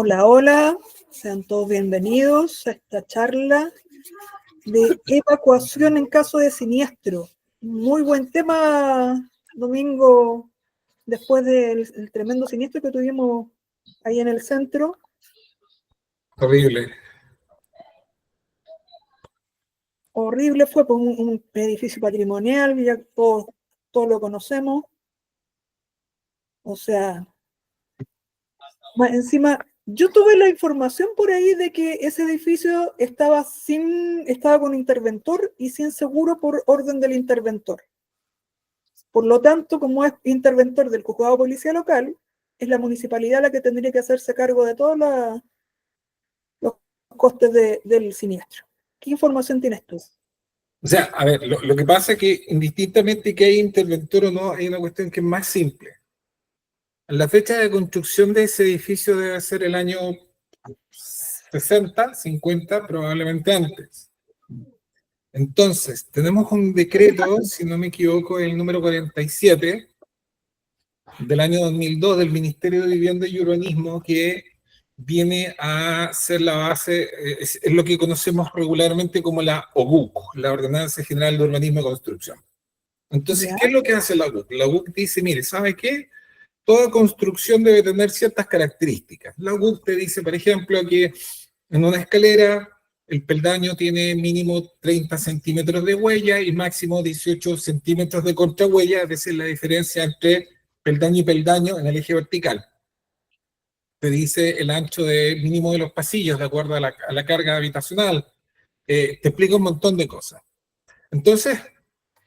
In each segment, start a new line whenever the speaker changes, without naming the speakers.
Hola, hola, sean todos bienvenidos a esta charla de evacuación en caso de siniestro. Muy buen tema, Domingo, después del tremendo siniestro que tuvimos ahí en el centro.
Horrible.
Horrible fue, pues un edificio patrimonial, ya todos lo conocemos. O sea, más encima, yo tuve la información por ahí de que ese edificio estaba con interventor y sin seguro por orden del interventor. Por lo tanto, como es interventor del juzgado de policía local, es la municipalidad la que tendría que hacerse cargo de todos los costes del siniestro. ¿Qué información tienes tú?
O sea, a ver, lo que pasa es que indistintamente que haya interventor o no, hay una cuestión que es más simple. La fecha de construcción de ese edificio debe ser el año 60, 50, probablemente antes. Entonces, tenemos un decreto, si no me equivoco, el número 47 del año 2002 del Ministerio de Vivienda y Urbanismo, que viene a ser la base, es lo que conocemos regularmente como la OGUC, la Ordenanza General de Urbanismo y Construcción. Entonces, ¿qué es lo que hace la OGUC? La OGUC dice, mire, ¿sabe qué? Toda construcción debe tener ciertas características. La OGUC te dice, por ejemplo, que en una escalera el peldaño tiene mínimo 30 centímetros de huella y máximo 18 centímetros de contrahuella, es decir, la diferencia entre peldaño y peldaño en el eje vertical. Te dice el ancho mínimo de los pasillos de acuerdo a la carga habitacional. Te explica un montón de cosas. Entonces,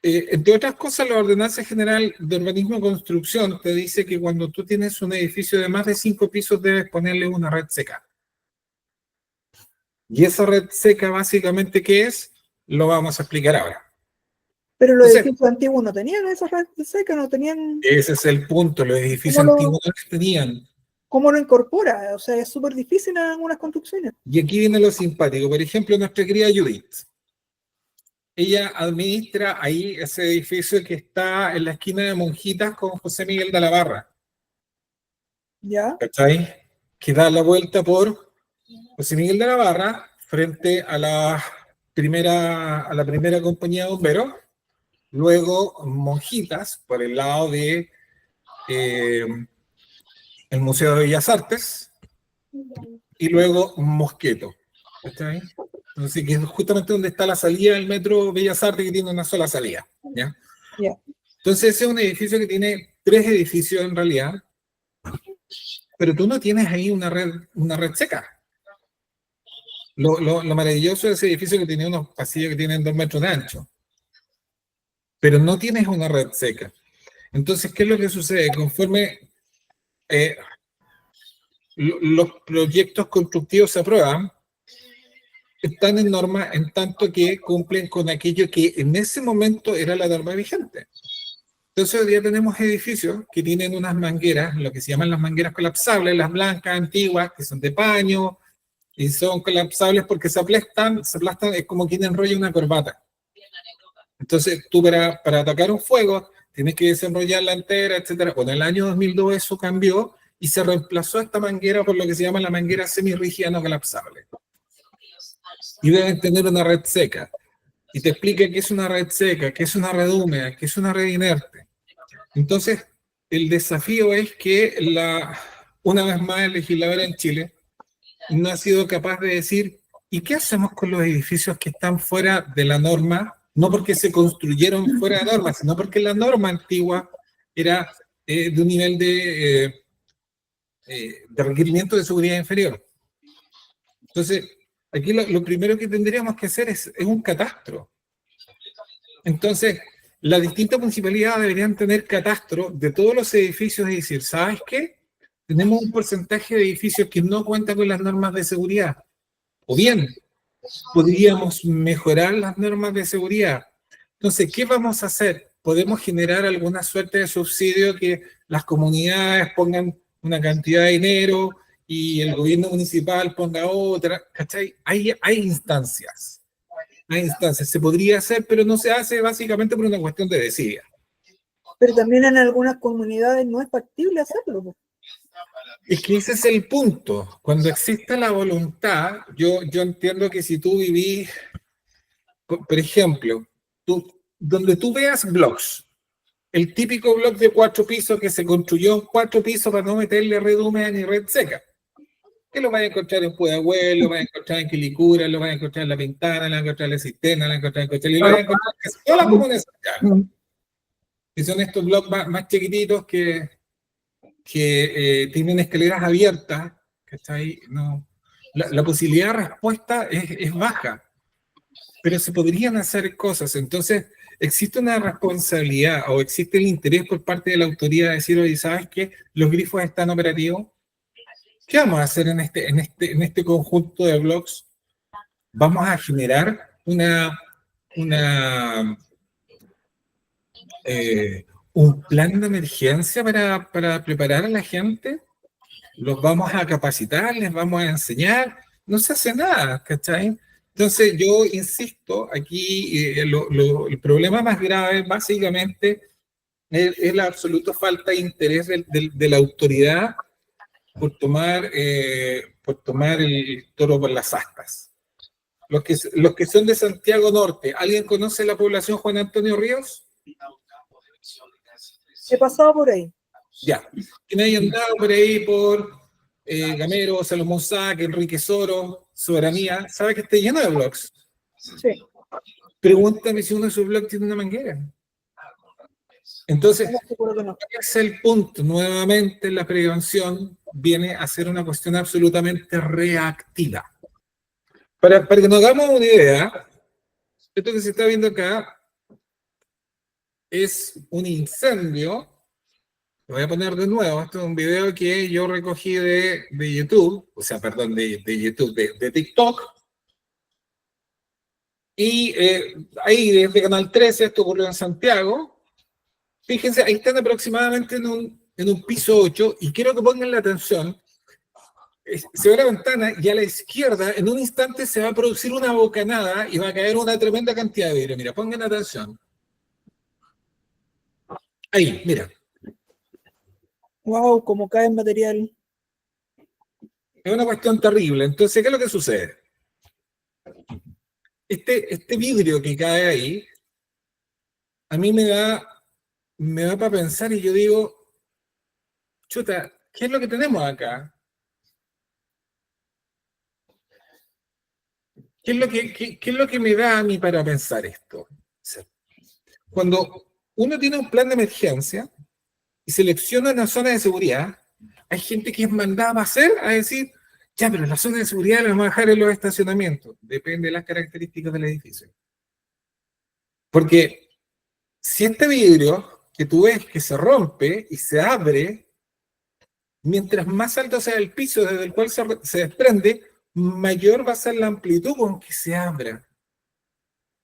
entre otras cosas, la Ordenanza General de Urbanismo y Construcción te dice que cuando tú tienes un edificio de más de 5 pisos debes ponerle una red seca. Y esa red seca básicamente, ¿qué es? Lo vamos a explicar ahora.
Pero los edificios antiguos no tenían esa red seca, no tenían...
Ese es el punto, los edificios antiguos no tenían.
¿Cómo lo incorpora? O sea, es súper difícil en algunas construcciones.
Y aquí viene lo simpático. Por ejemplo, nuestra querida Judith. Ella administra ahí ese edificio que está en la esquina de Monjitas con José Miguel de la Barra.
¿Ya?
¿Cachai? Que da la vuelta por José Miguel de la Barra frente a la primera compañía de bomberos. Luego Monjitas por el lado de el Museo de Bellas Artes. Y luego Mosqueto. ¿Cachai? Entonces, que es justamente donde está la salida del metro Bellas Artes, que tiene una sola salida. ¿Ya?
Yeah.
Entonces, ese es un edificio que tiene 3 edificios en realidad, pero tú no tienes ahí una red seca. Lo maravilloso de ese edificio es que tenía unos pasillos que tienen 2 metros de ancho, pero no tienes una red seca. Entonces, ¿qué es lo que sucede? Conforme los proyectos constructivos se aprueban, están en norma en tanto que cumplen con aquello que en ese momento era la norma vigente. Entonces hoy día tenemos edificios que tienen unas mangueras, lo que se llaman las mangueras colapsables, las blancas antiguas, que son de paño, y son colapsables porque se aplastan, es como quien enrolla una corbata. Entonces tú para atacar un fuego tienes que desenrollarla entera, etc. Bueno, en el año 2002 eso cambió y se reemplazó esta manguera por lo que se llama la manguera semirrígida no colapsable. Y deben tener una red seca. Y te explica qué es una red seca, qué es una red húmeda, qué es una red inerte. Entonces, el desafío es que una vez más el legislador en Chile no ha sido capaz de decir, ¿y qué hacemos con los edificios que están fuera de la norma? No porque se construyeron fuera de norma, sino porque la norma antigua era de un nivel de requerimiento de seguridad inferior. Entonces, aquí lo primero que tendríamos que hacer es un catastro. Entonces, las distintas municipalidades deberían tener catastro de todos los edificios y decir, ¿sabes qué? Tenemos un porcentaje de edificios que no cuentan con las normas de seguridad. O bien, podríamos mejorar las normas de seguridad. Entonces, ¿qué vamos a hacer? Podemos generar alguna suerte de subsidio que las comunidades pongan una cantidad de dinero y el gobierno municipal ponga otra, ¿cachai? Hay instancias. Hay instancias. Se podría hacer, pero no se hace básicamente por una cuestión de desidia.
Pero también en algunas comunidades no es factible hacerlo.
Es que ese es el punto. Cuando existe la voluntad, yo entiendo que si tú vivís, por ejemplo, donde tú veas blogs, el típico blog de 4 pisos que se construyó en 4 pisos para no meterle red húmeda ni red seca, que lo vas a encontrar en Pudahuel, lo vas a encontrar en Quilicura, lo vas a encontrar en La Pintana, lo vas a encontrar en La Cisterna, lo vas a encontrar en Cochal, y lo vas a encontrar en todas las comunas de Santiago, que son estos blogs más chiquititos que tienen escaleras abiertas, ¿cachai? No, la posibilidad de respuesta es baja, pero se podrían hacer cosas. Entonces, existe una responsabilidad o existe el interés por parte de la autoridad de decir, oye, ¿sabes qué? Los grifos están operativos. ¿Qué vamos a hacer en este conjunto de blogs? Vamos a generar un plan de emergencia para preparar a la gente. Los vamos a capacitar, les vamos a enseñar. No se hace nada, ¿cachai? Entonces yo insisto, aquí el problema más grave básicamente es la absoluta falta de interés de la autoridad por tomar el toro por las astas. Los que son de Santiago Norte, ¿alguien conoce la población Juan Antonio Ríos?
He pasado por ahí.
Ya. ¿Quién haya andado por ahí por Gamero, Salomón Sac, Enrique Soro, Soberanía? ¿Sabe que está lleno de blogs?
Sí.
Pregúntame si uno de sus blogs tiene una manguera. Entonces,
No.
es el punto. Nuevamente, la prevención viene a ser una cuestión absolutamente reactiva. Para que nos hagamos una idea, esto que se está viendo acá es un incendio. Lo voy a poner de nuevo. Esto es un video que yo recogí de YouTube, o sea, perdón, de YouTube, de TikTok. Y ahí, desde Canal 13, esto ocurrió en Santiago. Fíjense, ahí están aproximadamente en un piso 8, y quiero que pongan la atención. Se ve la ventana y a la izquierda, en un instante, se va a producir una bocanada y va a caer una tremenda cantidad de vidrio. Mira, pongan atención. Ahí, mira.
Wow, cómo cae el material.
Es una cuestión terrible. Entonces, ¿qué es lo que sucede? Este vidrio que cae ahí, a mí me da para pensar, y yo digo, chuta, ¿qué es lo que tenemos acá? ¿Qué es lo que me da a mí para pensar esto? Cuando uno tiene un plan de emergencia y selecciona una zona de seguridad, hay gente que es mandada a hacer, a decir, ya, pero la zona de seguridad la vamos a dejar en los estacionamientos. Depende de las características del edificio. Porque si este vidrio que tú ves que se rompe y se abre, mientras más alto sea el piso desde el cual se desprende, mayor va a ser la amplitud con que se abra.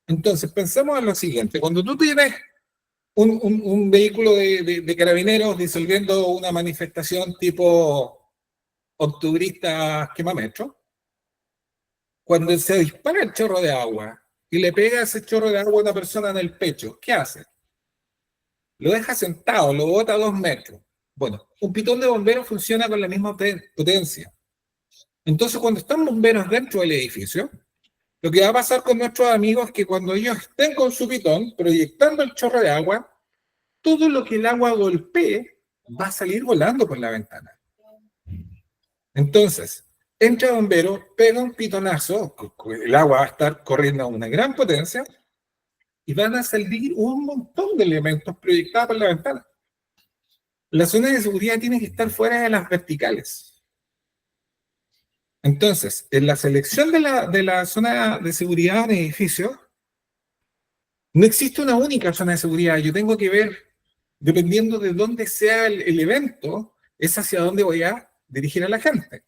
Entonces, pensemos en lo siguiente. Cuando tú tienes un vehículo de carabineros disolviendo una manifestación tipo octubrista quemametro, cuando se dispara el chorro de agua y le pega ese chorro de agua a una persona en el pecho, ¿qué hace? Lo deja sentado, lo bota a 2 metros. Bueno, un pitón de bomberos funciona con la misma potencia. Entonces, cuando están bomberos dentro del edificio, lo que va a pasar con nuestros amigos es que cuando ellos estén con su pitón proyectando el chorro de agua, todo lo que el agua golpee va a salir volando por la ventana. Entonces, entra bombero, pega un pitonazo, el agua va a estar corriendo a una gran potencia y van a salir un montón de elementos proyectados por la ventana. La zona de seguridad tiene que estar fuera de las verticales. Entonces, en la selección de la zona de seguridad en edificio, no existe una única zona de seguridad. Yo tengo que ver, dependiendo de dónde sea el evento, es hacia dónde voy a dirigir a la gente.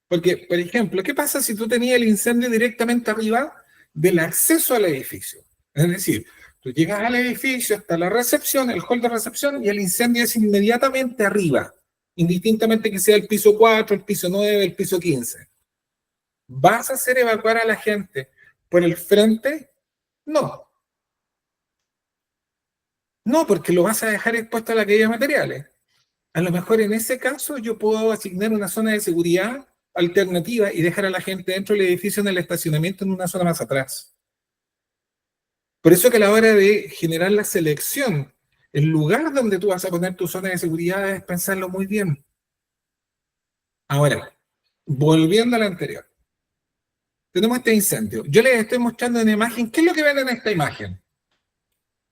Porque, por ejemplo, ¿qué pasa si tú tenías el incendio directamente arriba del acceso al edificio? Es decir, tú llegas al edificio, hasta la recepción, el hall de recepción, y el incendio es inmediatamente arriba, indistintamente que sea el piso 4, el piso 9, el piso 15. ¿Vas a hacer evacuar a la gente por el frente? No. No, porque lo vas a dejar expuesto a la caída de materiales. A lo mejor en ese caso yo puedo asignar una zona de seguridad alternativa y dejar a la gente dentro del edificio en el estacionamiento en una zona más atrás. Por eso que a la hora de generar la selección, el lugar donde tú vas a poner tu zona de seguridad es pensarlo muy bien. Ahora, volviendo a la anterior, tenemos este incendio. Yo les estoy mostrando en imagen, ¿qué es lo que ven en esta imagen?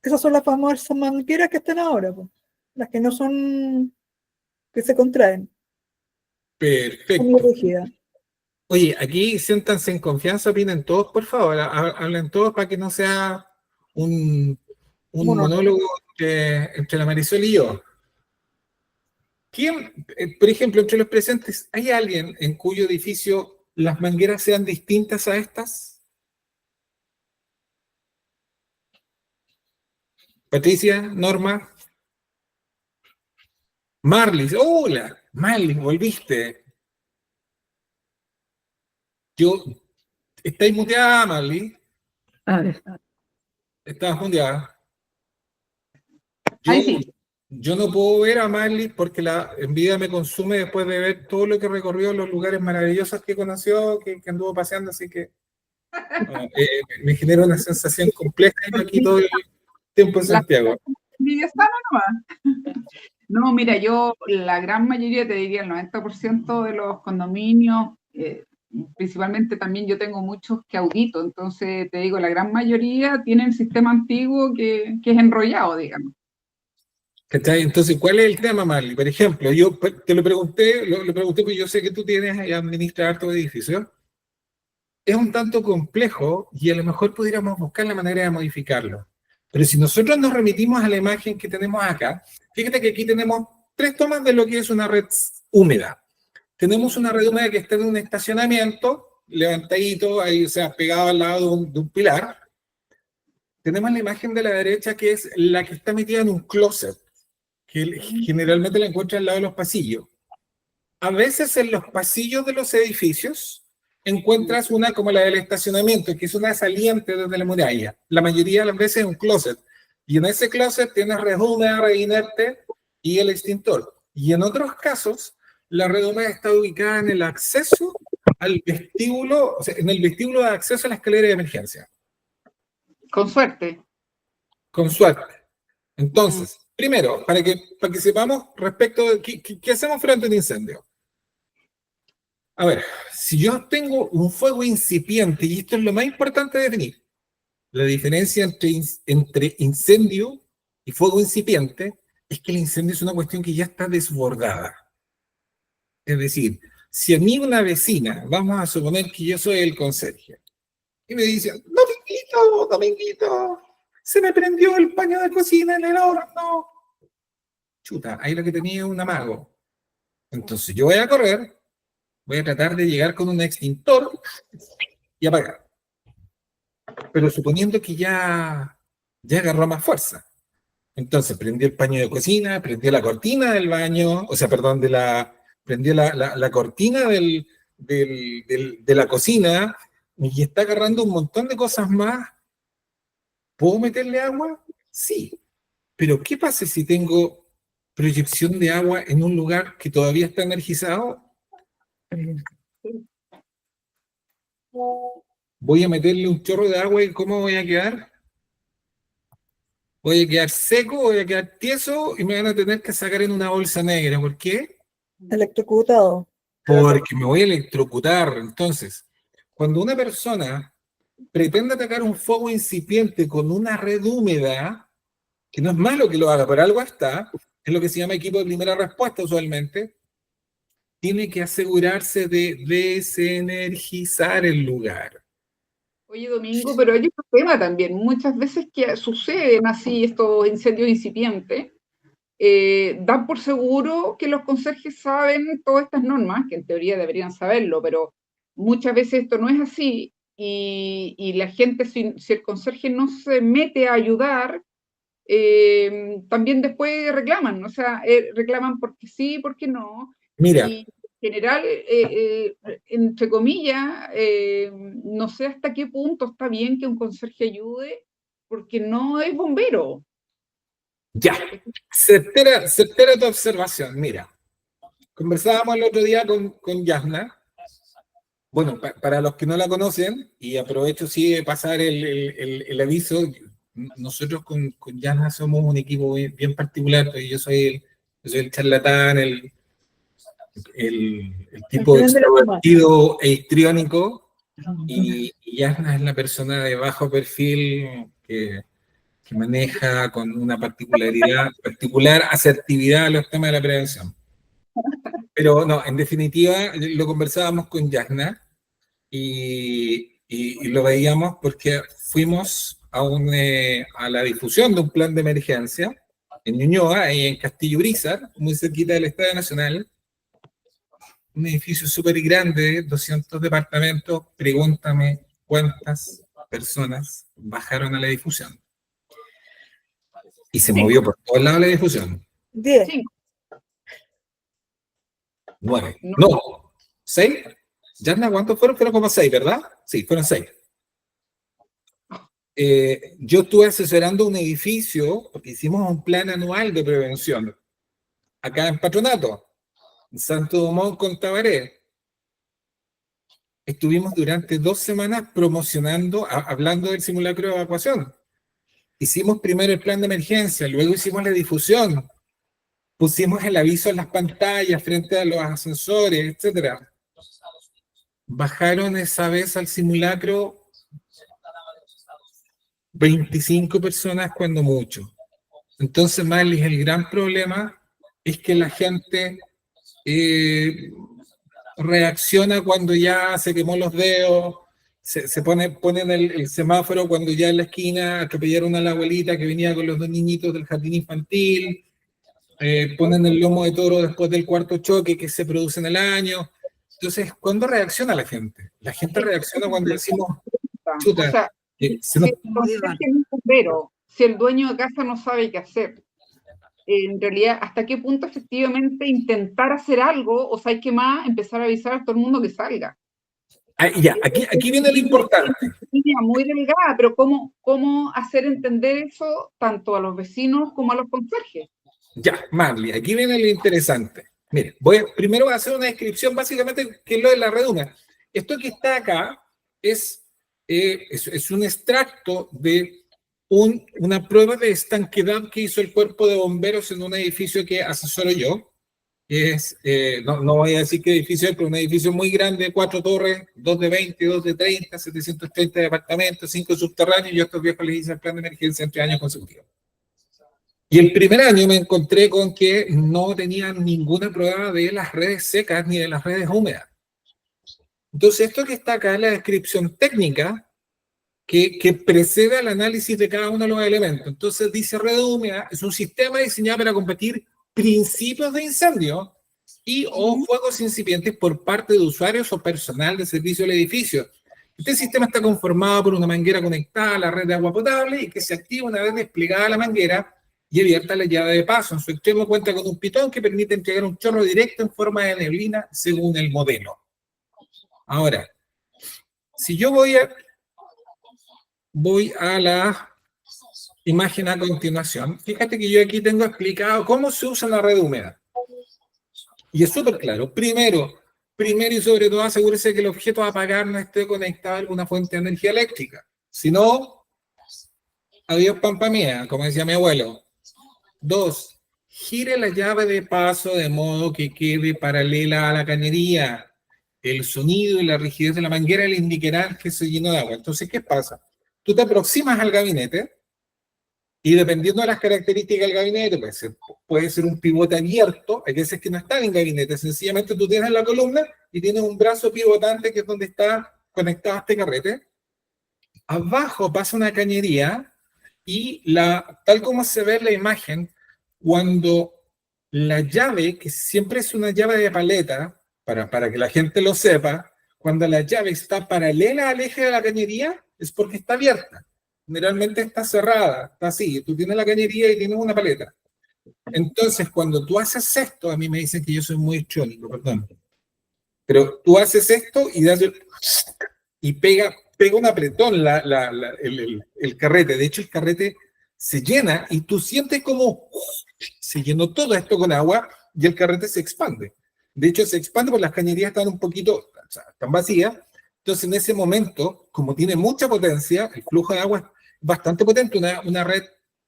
Esas son las famosas mangueras que están ahora, pues. Las que no son, que se contraen, son muy
Perfecto.
rígidas.
Oye, aquí siéntanse en confianza, opinen todos, por favor, hablen todos para que no sea un, un
Monólogo.
monólogo entre la Marisol y yo. ¿Quién, por ejemplo, entre los presentes, hay alguien en cuyo edificio las mangueras sean distintas a estas? Patricia, Norma, Marlis, hola, Marlis, volviste. Yo, ¿estáis muteada, Marlis?
A ver.
¿Estás muteada? Yo,
Ahí sí.
yo no puedo ver a Marlis porque la envidia me consume después de ver todo lo que recorrió, los lugares maravillosos que conoció, que anduvo paseando, así que me genera una sensación compleja y aquí todo el tiempo en
La
Santiago.
envidia sana nomás. No, mira, yo la gran mayoría, te diría el 90% de los condominios, principalmente también yo tengo muchos que audito, entonces te digo, la gran mayoría tienen sistema antiguo que es enrollado, digamos.
¿Cachai? Entonces, ¿cuál es el tema, Marley? Por ejemplo, yo te lo pregunté, lo pregunté porque yo sé que tú tienes y administras hartos edificios. Es un tanto complejo y a lo mejor pudiéramos buscar la manera de modificarlo. Pero si nosotros nos remitimos a la imagen que tenemos acá, fíjate que aquí tenemos tres tomas de lo que es una red húmeda. Tenemos una red húmeda que está en un estacionamiento, levantadito, ahí, o sea, pegado al lado de un pilar. Tenemos la imagen de la derecha que es la que está metida en un closet, que generalmente la encuentra al lado de los pasillos. A veces en los pasillos de los edificios encuentras una como la del estacionamiento, que es una saliente desde la muralla. La mayoría de las veces es un closet. Y en ese closet tienes red húmeda, red inerte y el extintor. Y en otros casos, la red húmeda está ubicada en el acceso al vestíbulo, o sea, en el vestíbulo de acceso a la escalera de emergencia.
Con suerte.
Con suerte. Entonces, primero, para que sepamos respecto de qué hacemos frente a un incendio. A ver, si yo tengo un fuego incipiente, y esto es lo más importante de definir, la diferencia entre incendio y fuego incipiente es que el incendio es una cuestión que ya está desbordada. Es decir, si a mí una vecina, vamos a suponer que yo soy el conserje, y me dicen, Dominguito, Dominguito, se me prendió el paño de cocina en el horno. Chuta, ahí lo que tenía es un amago. Entonces yo voy a correr, voy a tratar de llegar con un extintor y apagar. Pero suponiendo que ya agarró más fuerza. Entonces prendió el paño de cocina, prendió la cortina del baño, o sea, perdón, prendió la cortina de la cocina y está agarrando un montón de cosas más. ¿Puedo meterle agua? Sí. Pero ¿qué pasa si tengo proyección de agua en un lugar que todavía está energizado? Voy a meterle un chorro de agua y ¿cómo voy a quedar? Voy a quedar seco, voy a quedar tieso y me van a tener que sacar en una bolsa negra. ¿Por qué?
Electrocutado.
Porque me voy a electrocutar. Entonces, cuando una persona pretende atacar un fuego incipiente con una red húmeda, que no es malo que lo haga, pero algo está, es lo que se llama equipo de primera respuesta usualmente, tiene que asegurarse de desenergizar el lugar.
Oye, Domingo, pero hay otro tema también. Muchas veces que suceden así estos incendios incipientes, dan por seguro que los conserjes saben todas estas normas, que en teoría deberían saberlo, pero muchas veces esto no es así y la gente, si el conserje no se mete a ayudar, también después reclaman, o sea, reclaman porque sí, porque no,
Mira,
y en general, entre comillas, no sé hasta qué punto está bien que un conserje ayude, porque no es bombero.
Ya, certera tu observación. Mira, conversábamos el otro día con Yasna. Bueno, para los que no la conocen, y aprovecho sí de pasar el aviso, nosotros con Yasna somos un equipo bien particular, pues yo soy el charlatán, el tipo
tren de la fumada.
extrovertido e histriónico, y Yasna es la persona de bajo perfil que maneja con una particular asertividad los temas de la prevención. Pero no, en definitiva, lo conversábamos con Yasna y lo veíamos porque fuimos a la difusión de un plan de emergencia en Ñuñoa y en Castillo Brizar, muy cerquita del Estadio Nacional. Un edificio súper grande, 200 departamentos. Pregúntame cuántas personas bajaron a la difusión. Y se movió por todos lados la difusión.
10.
5.
9. No. 6. Yasna, ¿cuántos fueron? Fueron como 6, ¿verdad? Sí, fueron 6. Yo estuve asesorando un edificio porque hicimos un plan anual de prevención acá en Patronato, en Santo Domingo con Tabaré. Estuvimos durante 2 semanas promocionando, hablando del simulacro de evacuación. Hicimos primero el plan de emergencia, luego hicimos la difusión, pusimos el aviso en las pantallas frente a los ascensores, etc. Bajaron esa vez al simulacro 25 personas cuando mucho. Entonces, Marlis, el gran problema es que la gente reacciona cuando ya se quemó los dedos, se ponen el semáforo cuando ya en la esquina atropellaron a la abuelita que venía con los 2 niñitos del jardín infantil, ponen el lomo de toro después del 4.º choque que se produce en el año. Entonces, ¿cuándo reacciona la gente? La gente reacciona cuando decimos, chuta,
O sea,
se nos...
si el dueño de casa no sabe qué hacer, en realidad, ¿hasta qué punto efectivamente intentar hacer algo, o sea, hay que más empezar a avisar a todo el mundo que salga?
Ya, aquí viene lo importante.
Línea muy delgada, pero ¿cómo hacer entender eso tanto a los vecinos como a los conserjes?
Ya, Marley, aquí viene lo interesante. Mire, primero voy a hacer una descripción básicamente que es lo de la red húmeda. Esto que está acá es un extracto de una prueba de estanquedad que hizo el cuerpo de bomberos en un edificio que asesoro yo. No voy a decir qué edificio es, pero un edificio muy grande, 4 torres, 2 de 20, 2 de 30, 730 departamentos, 5 subterráneos, y yo a estos viejos les hice el plan de emergencia en 3 años consecutivos. Y el primer año me encontré con que no tenían ninguna prueba de las redes secas ni de las redes húmedas. Entonces, esto que está acá es la descripción técnica que precede al análisis de cada uno de los elementos. Entonces, dice red húmeda, es un sistema diseñado para combatir principios de incendio o fuegos incipientes por parte de usuarios o personal de servicio del edificio. Este sistema está conformado por una manguera conectada a la red de agua potable y que se activa una vez desplegada la manguera y abierta la llave de paso. En su extremo cuenta con un pitón que permite entregar un chorro directo en forma de neblina según el modelo. Ahora, si yo voy a la imagen a continuación, fíjate que yo aquí tengo explicado cómo se usa la red húmeda. Y es súper claro. Primero y sobre todo asegúrese que el objeto a apagar no esté conectado a alguna fuente de energía eléctrica. Si no, adiós pampa mía, como decía mi abuelo. 2, gire la llave de paso de modo que quede paralela a la cañería. El sonido y la rigidez de la manguera le indicarán que se llenó de agua. Entonces, ¿qué pasa? Tú te aproximas al gabinete y dependiendo de las características del gabinete, puede ser un pivote abierto, hay veces que no están en gabinete, sencillamente tú tienes la columna y tienes un brazo pivotante que es donde está conectado este carrete. Abajo pasa una cañería y tal como se ve en la imagen, cuando la llave, que siempre es una llave de paleta, para que la gente lo sepa, cuando la llave está paralela al eje de la cañería, es porque está abierta. Generalmente está cerrada, está así. Tú tienes la cañería y tienes una paleta. Entonces, cuando tú haces esto, a mí me dicen que yo soy muy chónico, perdón. Pero tú haces esto y pega un apretón el carrete. De hecho, el carrete se llena y tú sientes como se llenó todo esto con agua y el carrete se expande. De hecho, se expande porque las cañerías están un poquito, o sea, están vacías. Entonces, en ese momento, como tiene mucha potencia, el flujo de agua es bastante potente. Una red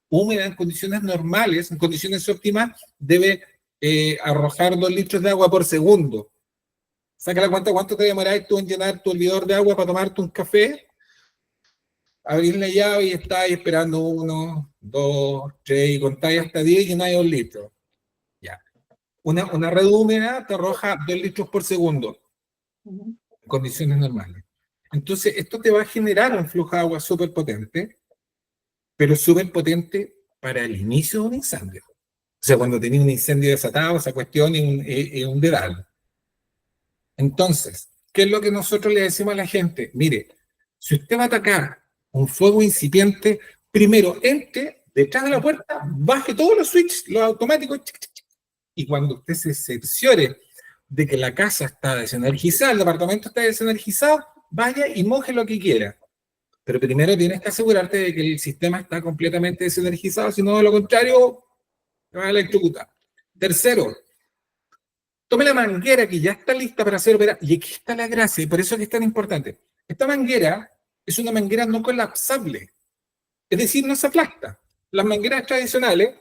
húmeda en condiciones normales, en condiciones óptimas, debe arrojar 2 litros de agua por segundo. Saca la cuenta cuánto te demoráis tú en llenar tu olvidador de agua para tomarte un café, abrir la llave y estáis esperando 1, 2, 3 y contáis hasta 10 y llenáis 2 litros. Ya. Una red húmeda te arroja 2 litros por segundo en condiciones normales. Entonces, esto te va a generar un flujo de agua súper potente, pero súper potente para el inicio de un incendio. O sea, cuando tenía un incendio desatado, esa cuestión es un dedal. Entonces, ¿qué es lo que nosotros le decimos a la gente? Mire, si usted va a atacar un fuego incipiente, primero entre detrás de la puerta, baje todos los switches, los automáticos, y cuando usted se cerciore de que la casa está desenergizada, el departamento está desenergizado, vaya y moje lo que quiera. Pero primero tienes que asegurarte de que el sistema está completamente desenergizado, si no, de lo contrario, te va a electrocutar. Tercero, tome la manguera que ya está lista para ser operada. Y aquí está la gracia, y por eso es que es tan importante. Esta manguera es una manguera no colapsable. Es decir, no se aplasta. Las mangueras tradicionales,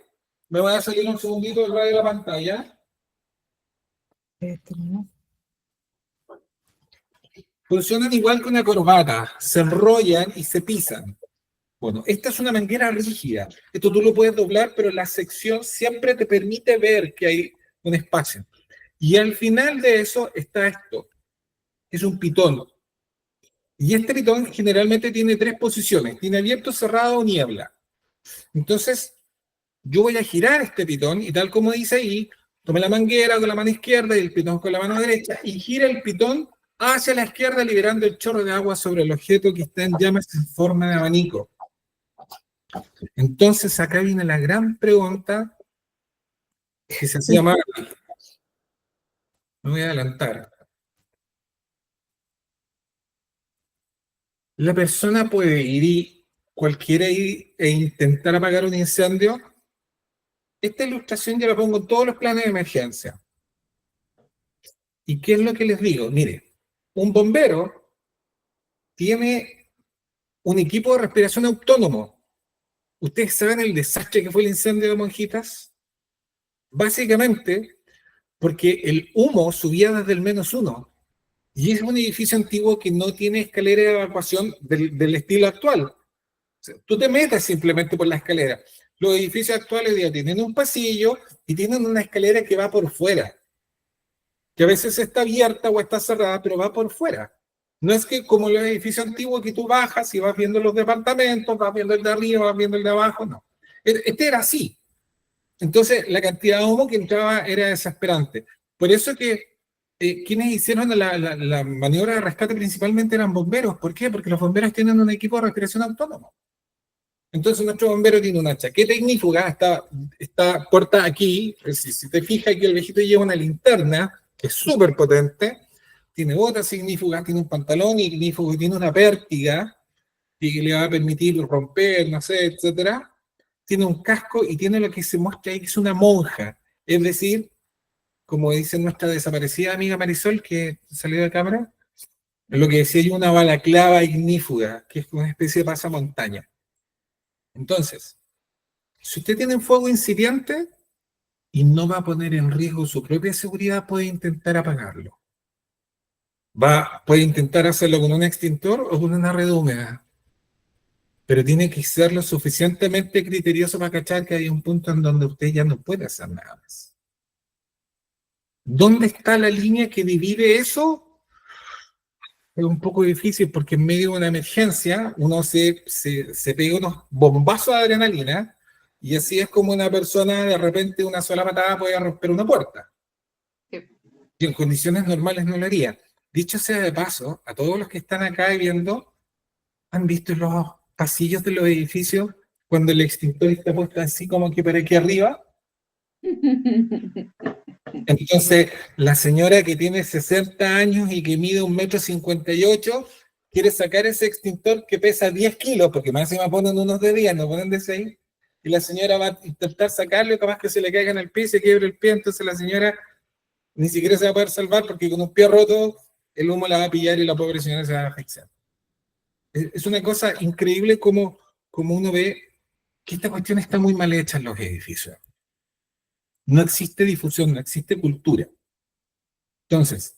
me voy a salir un segundito del radio de la pantalla, funcionan igual que una corbata, se enrollan y se pisan. Bueno, esta es una manguera rígida. Esto tú lo puedes doblar, pero la sección siempre te permite ver que hay un espacio. Y al final de eso está esto. Es un pitón. Y este pitón generalmente tiene 3 posiciones. Tiene abierto, cerrado o niebla. Entonces, yo voy a girar este pitón y tal como dice ahí, tome la manguera con la mano izquierda y el pitón con la mano derecha y gira el pitón hacia la izquierda liberando el chorro de agua sobre el objeto que está en llamas en forma de abanico. Entonces, acá viene la gran pregunta que se llama... Me voy a adelantar. La persona puede ir cualquiera ir e intentar apagar un incendio. Esta ilustración yo la pongo en todos los planes de emergencia. ¿Y qué es lo que les digo? Mire, un bombero tiene un equipo de respiración autónomo. ¿Ustedes saben el desastre que fue el incendio de Monjitas? Básicamente, porque el humo subía desde el -1. Y es un edificio antiguo que no tiene escalera de evacuación del estilo actual. O sea, tú te metes simplemente por la escalera. Los edificios actuales ya tienen un pasillo y tienen una escalera que va por fuera, que a veces está abierta o está cerrada, pero va por fuera. No es que como los edificios antiguos que tú bajas y vas viendo los departamentos, vas viendo el de arriba, vas viendo el de abajo, no. Este era así. Entonces, la cantidad de humo que entraba era desesperante. Por eso que quienes hicieron la maniobra de rescate principalmente eran bomberos. ¿Por qué? Porque los bomberos tienen un equipo de respiración autónomo. Entonces, nuestro bombero tiene una chaqueta ignífuga, está puerta aquí. Si te fijas que el viejito lleva una linterna, que es súper potente, tiene botas ignífugas, tiene un pantalón ignífugo, tiene una pértiga que le va a permitir romper, no sé, etcétera. Tiene un casco y tiene lo que se muestra ahí, que es una monja. Es decir, como dice nuestra desaparecida amiga Marisol, que salió de cámara, lo que decía yo, una balaclava ignífuga, que es una especie de pasamontaña. Entonces, si usted tiene un fuego incipiente y no va a poner en riesgo su propia seguridad, puede intentar apagarlo. Puede intentar hacerlo con un extintor o con una red húmeda. Pero tiene que ser lo suficientemente criterioso para cachar que hay un punto en donde usted ya no puede hacer nada más. ¿Dónde está la línea que divide eso? Es un poco difícil porque en medio de una emergencia uno se pega unos bombazos de adrenalina y así es como una persona de repente una sola patada puede romper una puerta.
Sí.
Y en condiciones normales no lo haría. Dicho sea de paso, a todos los que están acá viendo, ¿han visto los pasillos de los edificios cuando el extintor está puesto así como que por aquí arriba? Entonces, la señora que tiene 60 años y que mide 1,58 m quiere sacar ese extintor que pesa 10 kilos, porque más encima ponen unos de 10, no ponen de 6, y la señora va a intentar sacarlo y capaz que se le caiga en el pie y se quiebre el pie, entonces la señora ni siquiera se va a poder salvar porque con un pie roto el humo la va a pillar y la pobre señora se va a asfixiar. Es una cosa increíble como uno ve que esta cuestión está muy mal hecha en los edificios. No existe difusión, no existe cultura. Entonces,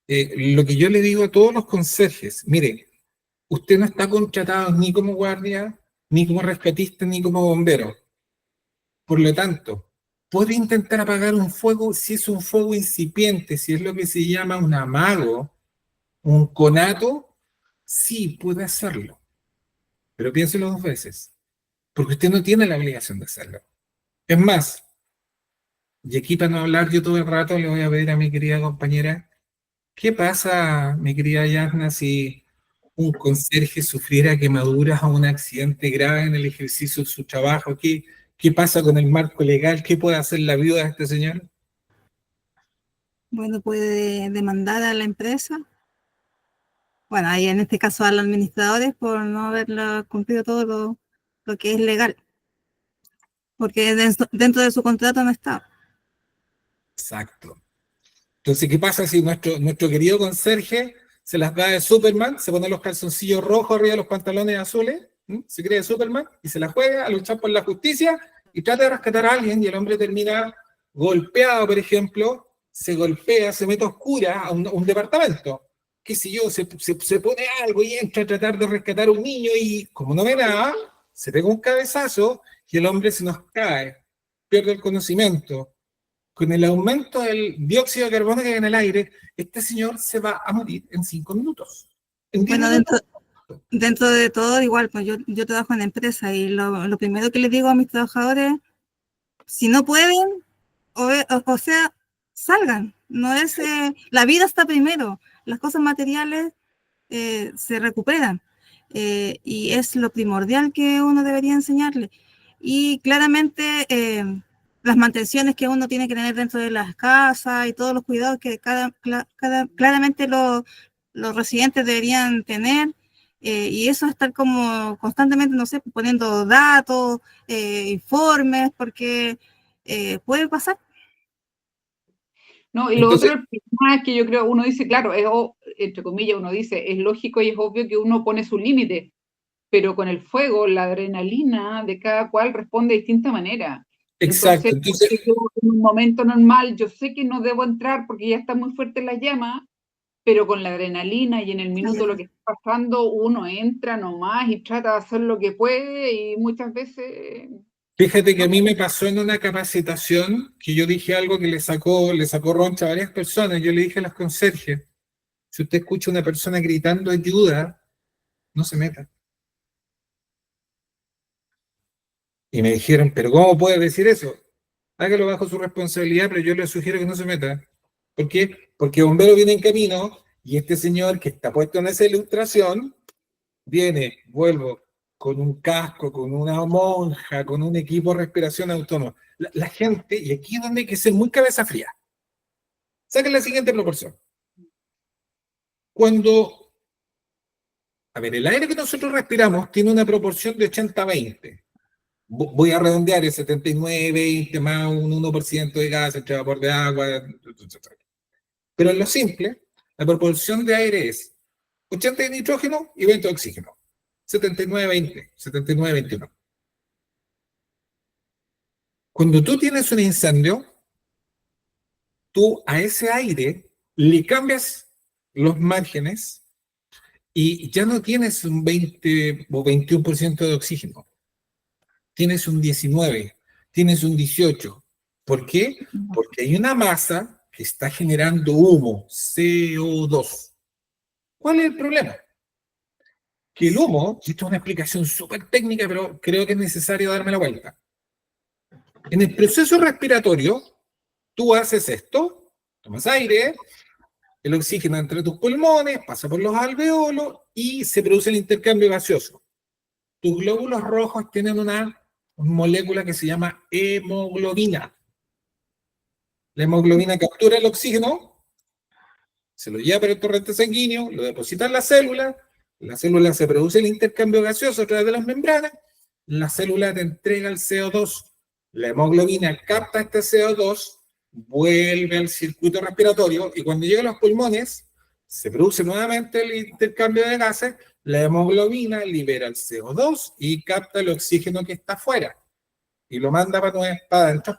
lo que yo le digo a todos los conserjes, mire, usted no está contratado ni como guardia, ni como rescatista, ni como bombero. Por lo tanto, puede intentar apagar un fuego si es un fuego incipiente, si es lo que se llama un amago, un conato, sí, puede hacerlo. Pero piénselo 2 veces, porque usted no tiene la obligación de hacerlo. Es más, y aquí para no hablar yo todo el rato, le voy a pedir a mi querida compañera, ¿qué pasa, mi querida Yasna, si un conserje sufriera quemaduras o un accidente grave en el ejercicio de su trabajo? ¿Qué pasa con el marco legal? ¿Qué puede hacer la viuda de este señor?
Bueno, puede demandar a la empresa. Bueno, ahí en este caso a los administradores por no haberlo cumplido todo lo que es legal, porque dentro de su contrato no está.
Exacto. Entonces, ¿qué pasa si nuestro querido conserje se las da de Superman, se pone los calzoncillos rojos arriba de los pantalones azules, se cree de Superman y se la juega a luchar por la justicia y trata de rescatar a alguien y el hombre termina golpeado, por ejemplo, se golpea, se mete a oscuras a un departamento, qué sé yo, se pone algo y entra a tratar de rescatar a un niño y como no ve nada, se pega un cabezazo y el hombre se nos cae, pierde el conocimiento. Con el aumento del dióxido de carbono que hay en el aire, este señor se va a morir en 5 minutos.
Bueno, dentro de todo, igual, pues yo trabajo en empresa y lo primero que les digo a mis trabajadores, si no pueden, o sea, salgan. No es, la vida está primero, las cosas materiales se recuperan y es lo primordial que uno debería enseñarle. Y claramente las mantenciones que uno tiene que tener dentro de las casas y todos los cuidados que claramente los residentes deberían tener. Y eso estar como constantemente, no sé, poniendo datos, informes, porque puede pasar.
No, y lo otro, el problema es que yo creo, uno dice, claro, entre comillas, uno dice, es lógico y es obvio que uno pone su límite, pero con el fuego, la adrenalina de cada cual responde de distinta manera.
Exacto.
Entonces, yo, en un momento normal, yo sé que no debo entrar porque ya está muy fuerte la llama, pero con la adrenalina y en el minuto lo que está pasando, uno entra nomás y trata de hacer lo que puede y muchas veces...
Fíjate que a mí me pasó en una capacitación que yo dije algo que le sacó roncha a varias personas. Yo le dije a los conserjes, si usted escucha a una persona gritando ayuda, no se meta. Y me dijeron, pero ¿cómo puede decir eso? Hágalo bajo su responsabilidad, pero yo le sugiero que no se meta. ¿Por qué? Porque el bombero viene en camino y este señor que está puesto en esa ilustración viene, vuelvo, con un casco, con una monja, con un equipo de respiración autónomo. La gente, y aquí es donde hay que ser muy cabeza fría. Saquen la siguiente proporción. Cuando, a ver, el aire que nosotros respiramos tiene una proporción de 80-20. Voy a redondear, es 79-20 más un 1% de gas, entre vapor de agua. Pero en lo simple, la proporción de aire es 80 de nitrógeno y 20 de oxígeno. 79-20, 79-21. Cuando tú tienes un incendio, tú a ese aire le cambias los márgenes y ya no tienes un 20 o 21% de oxígeno. Tienes un 19, tienes un 18. ¿Por qué? Porque hay una masa que está generando humo, CO2. ¿Cuál es el problema? Que el humo, y esto es una explicación súper técnica, pero creo que es necesario darme la vuelta. En el proceso respiratorio, tú haces esto, tomas aire, el oxígeno entre tus pulmones, pasa por los alveolos y se produce el intercambio gaseoso. Tus glóbulos rojos tienen una molécula que se llama hemoglobina. La hemoglobina captura el oxígeno, se lo lleva por el torrente sanguíneo, lo deposita en la célula se produce el intercambio gaseoso a través de las membranas la célula te entrega el CO2. La hemoglobina capta este CO2, vuelve al circuito respiratorio y cuando llega a los pulmones, se produce nuevamente el intercambio de gases, la hemoglobina libera el CO2 y capta el oxígeno que está afuera y lo manda para adentro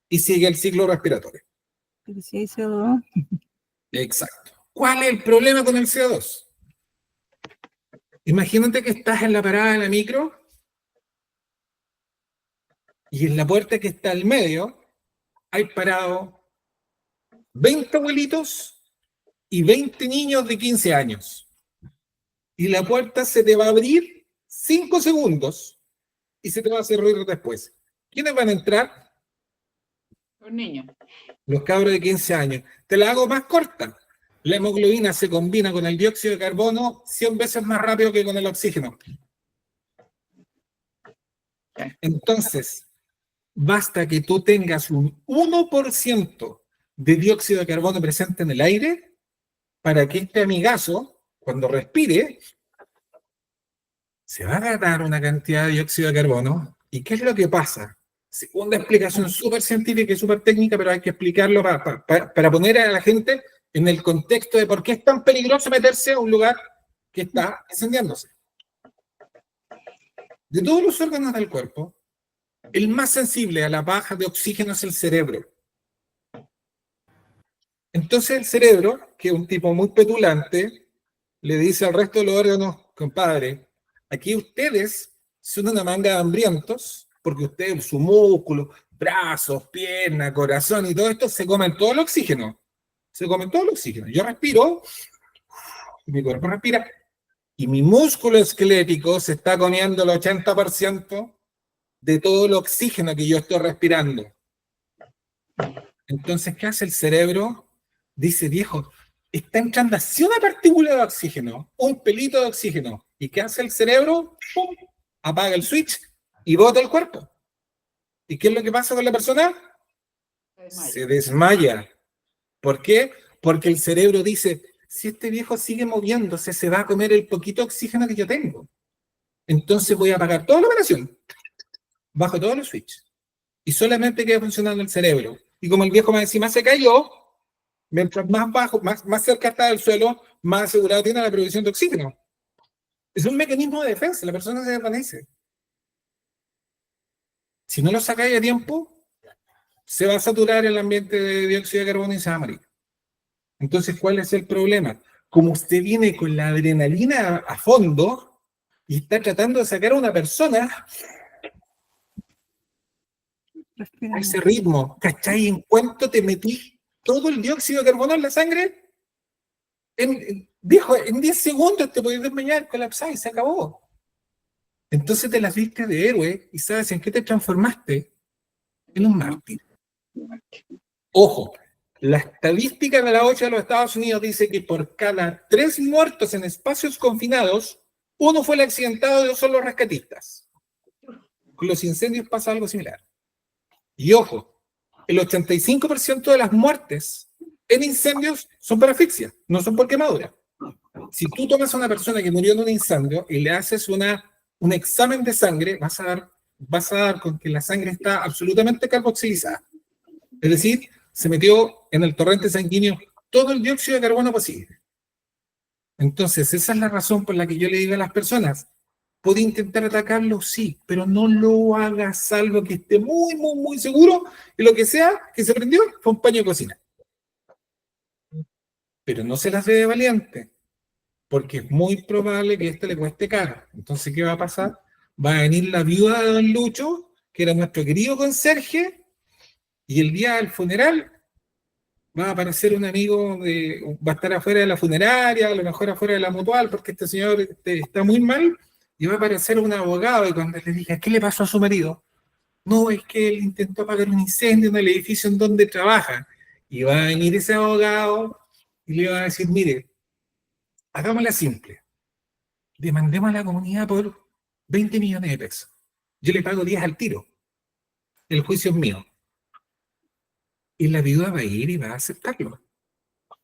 y sigue el ciclo respiratorio.
Pero si hay CO2,
Exacto. ¿Cuál es el problema con el CO2? Imagínate que estás en la parada de la micro y en la puerta que está al medio hay parado 20 abuelitos y 20 niños de 15 años. Y la puerta se te va a abrir 5 segundos y se te va a hacer ruido después. ¿Quiénes van a entrar?
Los niños.
Los cabros de 15 años. Te la hago más corta. La hemoglobina se combina con el dióxido de carbono 100 veces más rápido que con el oxígeno. Entonces, basta que tú tengas un 1% de dióxido de carbono presente en el aire para que este amigazo, cuando respire, se va a agarrar una cantidad de dióxido de carbono. ¿Y qué es lo que pasa? Segunda explicación súper científica y súper técnica, pero hay que explicarlo para poner a la gente en el contexto de por qué es tan peligroso meterse a un lugar que está incendiándose. De todos los órganos del cuerpo, el más sensible a la baja de oxígeno es el cerebro. Entonces el cerebro, que es un tipo muy petulante, le dice al resto de los órganos, compadre, aquí ustedes son una manga de hambrientos, porque ustedes, su músculo, brazos, piernas, corazón y todo esto, se comen todo el oxígeno. Se comen todo el oxígeno. Yo respiro, mi cuerpo respira, y mi músculo esquelético se está comiendo el 80% de todo el oxígeno que yo estoy respirando. Entonces, ¿qué hace el cerebro? Dice, viejo, está entrando así una partícula de oxígeno, un pelito de oxígeno. ¿Y qué hace el cerebro? ¡Pum! Apaga el switch y bota el cuerpo. ¿Y qué es lo que pasa con la persona? Se desmaya. ¿Por qué? Porque el cerebro dice, si este viejo sigue moviéndose, se va a comer el poquito oxígeno que yo tengo. Entonces voy a apagar toda la operación. Bajo todos los switches. Y solamente queda funcionando el cerebro. Y como el viejo más encima se cayó, mientras más bajo, más cerca está del suelo, más asegurado tiene la producción de oxígeno. Es un mecanismo de defensa, la persona se desvanece. Si no lo sacáis a tiempo, se va a saturar el ambiente de dióxido de carbono y se va a morir. Entonces, ¿cuál es el problema? Como usted viene con la adrenalina a fondo y está tratando de sacar a una persona a ese ritmo, ¿cachai? En cuanto te metí todo el dióxido de carbono en la sangre, viejo, en 10 segundos te podías desmayar, colapsar y se acabó. Entonces te las viste de héroe y sabes en qué te transformaste. En un mártir. Ojo, la estadística de la OCHA de los Estados Unidos dice que por cada 3 muertos en espacios confinados, uno fue el accidentado y 2 son los rescatistas. Con los incendios pasa algo similar. Y ojo, el 85% de las muertes en incendios son por asfixia, no son por quemadura. Si tú tomas a una persona que murió en un incendio y le haces un examen de sangre, vas a dar con que la sangre está absolutamente carboxilizada. Es decir, se metió en el torrente sanguíneo todo el dióxido de carbono posible. Entonces, esa es la razón por la que yo le digo a las personas, ¿puede intentar atacarlo? Sí, pero no lo hagas, salvo que esté muy, muy, muy seguro y lo que sea que se prendió fue un paño de cocina. Pero no se las dé de valiente, porque es muy probable que esto le cueste caro. Entonces, ¿qué va a pasar? Va a venir la viuda de don Lucho, que era nuestro querido conserje, y el día del funeral va a aparecer un amigo, va a estar afuera de la funeraria, a lo mejor afuera de la mutual, porque este señor está muy mal, y va a aparecer un abogado, y cuando le diga, ¿qué le pasó a su marido? No, es que él intentó apagar un incendio en el edificio en donde trabaja. Y va a venir ese abogado y le va a decir, mire, hagámosla simple. Demandemos a la comunidad por 20 millones de pesos. Yo le pago 10 al tiro. El juicio es mío. Y la viuda va a ir y va a aceptarlo.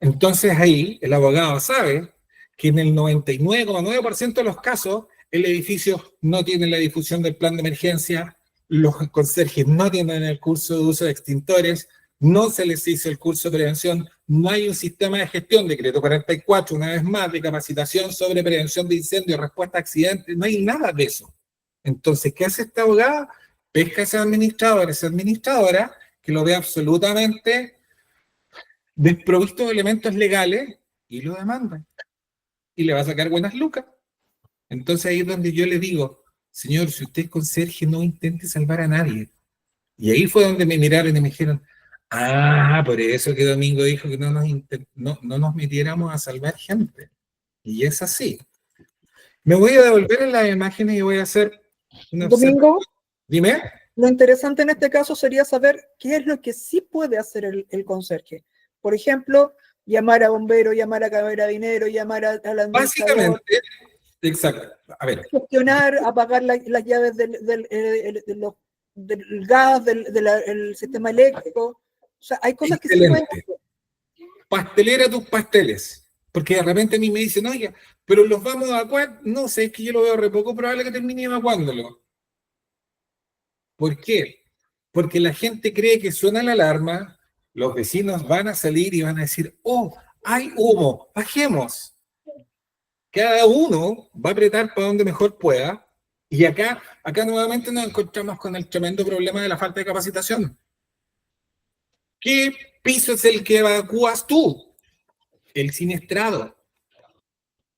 Entonces ahí el abogado sabe que en el 99,9% de los casos el edificio no tiene la difusión del plan de emergencia, los conserjes no tienen el curso de uso de extintores, no se les hizo el curso de prevención, no hay un sistema de gestión, decreto 44, una vez más, de capacitación sobre prevención de incendios, respuesta a accidentes, no hay nada de eso. Entonces, ¿qué hace esta abogada? Pesca a esa administradora, que lo ve absolutamente desprovisto de elementos legales y lo demanda. Y le va a sacar buenas lucas. Entonces ahí es donde yo le digo, señor, si usted es conserje, no intente salvar a nadie. Y ahí fue donde me miraron y me dijeron, ah, por eso que Domingo dijo que no nos metiéramos a salvar gente. Y es así. Me voy a devolver en las imágenes y voy a hacer una
Domingo,
Dime.
lo interesante en este caso sería saber qué es lo que sí puede hacer el conserje. Por ejemplo, llamar a bombero, llamar a carabinero, llamar al administrador.
Básicamente, exacto. A ver.
Gestionar, apagar las llaves del gas, del sistema eléctrico. O sea, hay cosas que sí pueden hacer.
Pastelera tus pasteles. Porque de repente a mí me dicen, oiga, pero los vamos a evacuar. No sé, es que yo lo veo re poco probable que termine evacuándolo. ¿Por qué? Porque la gente cree que suena la alarma, los vecinos van a salir y van a decir, oh, hay humo, bajemos. Cada uno va a apretar para donde mejor pueda. Y acá nuevamente nos encontramos con el tremendo problema de la falta de capacitación. ¿Qué piso es el que evacúas tú? El siniestrado.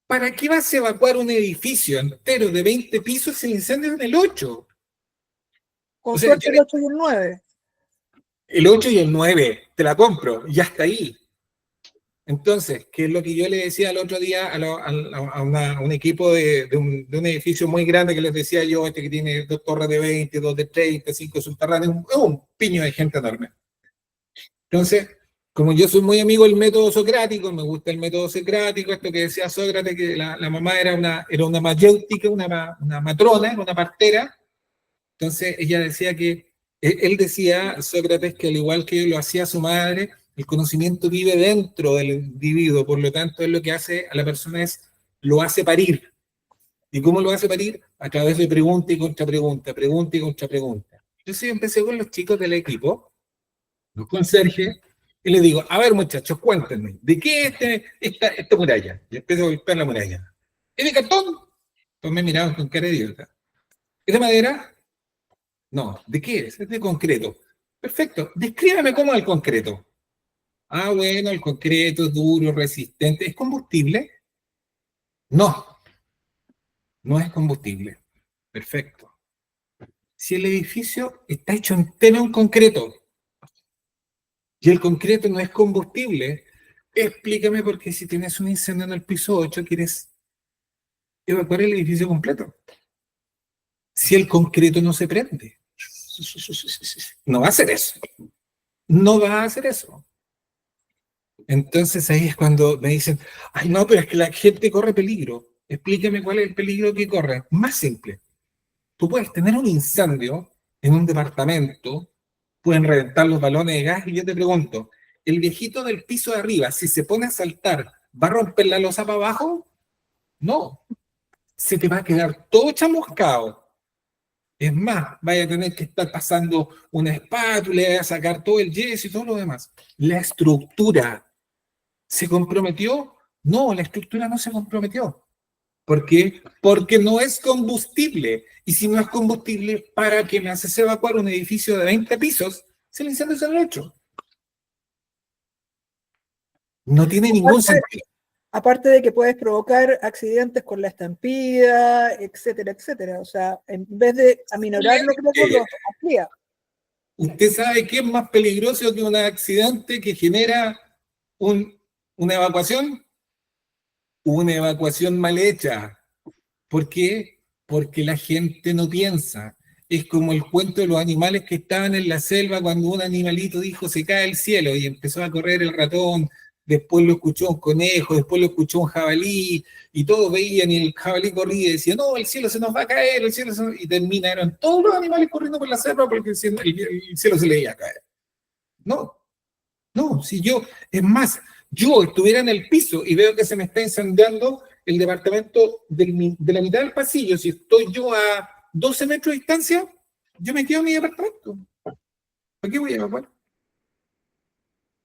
¿Para qué vas a evacuar un edificio entero de 20 pisos si el incendio es en el 8?
Con suerte el 8 y el 9.
El 8 y el 9, te la compro, y hasta ahí. Entonces, ¿qué es lo que yo le decía el otro día a un equipo de un edificio muy grande que les decía yo, que tiene 2 torres de 20, 2 de 30, 5 subterráneos, un piño de gente enorme. Entonces, como yo soy muy amigo del método socrático, me gusta el método socrático, esto que decía Sócrates, que la mamá era una mayéutica, una matrona, era una partera. Entonces, ella decía que, él decía, Sócrates, que al igual que lo hacía su madre, el conocimiento vive dentro del individuo, por lo tanto, él lo que hace a la persona lo hace parir. ¿Y cómo lo hace parir? A través de pregunta y contrapregunta, pregunta y contrapregunta. Entonces, yo empecé con los chicos del equipo, los conserjes, y les digo, a ver, muchachos, cuéntenme, ¿de qué es esta muralla? Y empiezo a golpear la muralla. ¿Es de cartón? Pues me miraban con cara de idiota. ¿Es de madera? No. ¿De qué es? Es de concreto. Perfecto. Descríbeme cómo es el concreto. Ah, bueno, el concreto es duro, resistente. ¿Es combustible? No. No es combustible. Perfecto. Si el edificio está hecho entero en concreto y el concreto no es combustible, explícame por qué si tienes un incendio en el piso 8 quieres evacuar el edificio completo. Si el concreto no se prende. No va a hacer eso. No va a hacer eso. Entonces ahí es cuando me dicen, ay no, pero es que la gente corre peligro. Explícame cuál es el peligro que corre. Más simple. Tú puedes tener un incendio en un departamento, pueden reventar los balones de gas, y yo te pregunto, ¿el viejito del piso de arriba, si se pone a saltar, va a romper la losa para abajo? No. Se te va a quedar todo chamuscado. Es más, vaya a tener que estar pasando una espátula, a sacar todo el yeso y todo lo demás. La estructura ¿se comprometió? No, la estructura no se comprometió. ¿Por qué? Porque no es combustible. Y si no es combustible, ¿para qué me haces evacuar un edificio de 20 pisos si el incendio es en el 8? No tiene ningún sentido.
Aparte de que puedes provocar accidentes con la estampida, etcétera, etcétera. O sea, en vez de aminorar lo que lo amplía.
¿Usted sabe qué es más peligroso que un accidente que genera una evacuación? Una evacuación mal hecha. ¿Por qué? Porque la gente no piensa. Es como el cuento de los animales que estaban en la selva cuando un animalito dijo se cae el cielo y empezó a correr el ratón. Después lo escuchó un conejo, después lo escuchó un jabalí, y todos veían y el jabalí corría y decía, no, el cielo se nos va a caer, el cielo se nos... y terminaron todos los animales corriendo por la selva porque el cielo se le iba a caer. No, si yo, es más, yo estuviera en el piso y veo que se me está incendiando, el departamento de la mitad del pasillo, si estoy yo a 12 metros de distancia, yo me quedo en mi departamento. ¿Para qué voy a evacuar?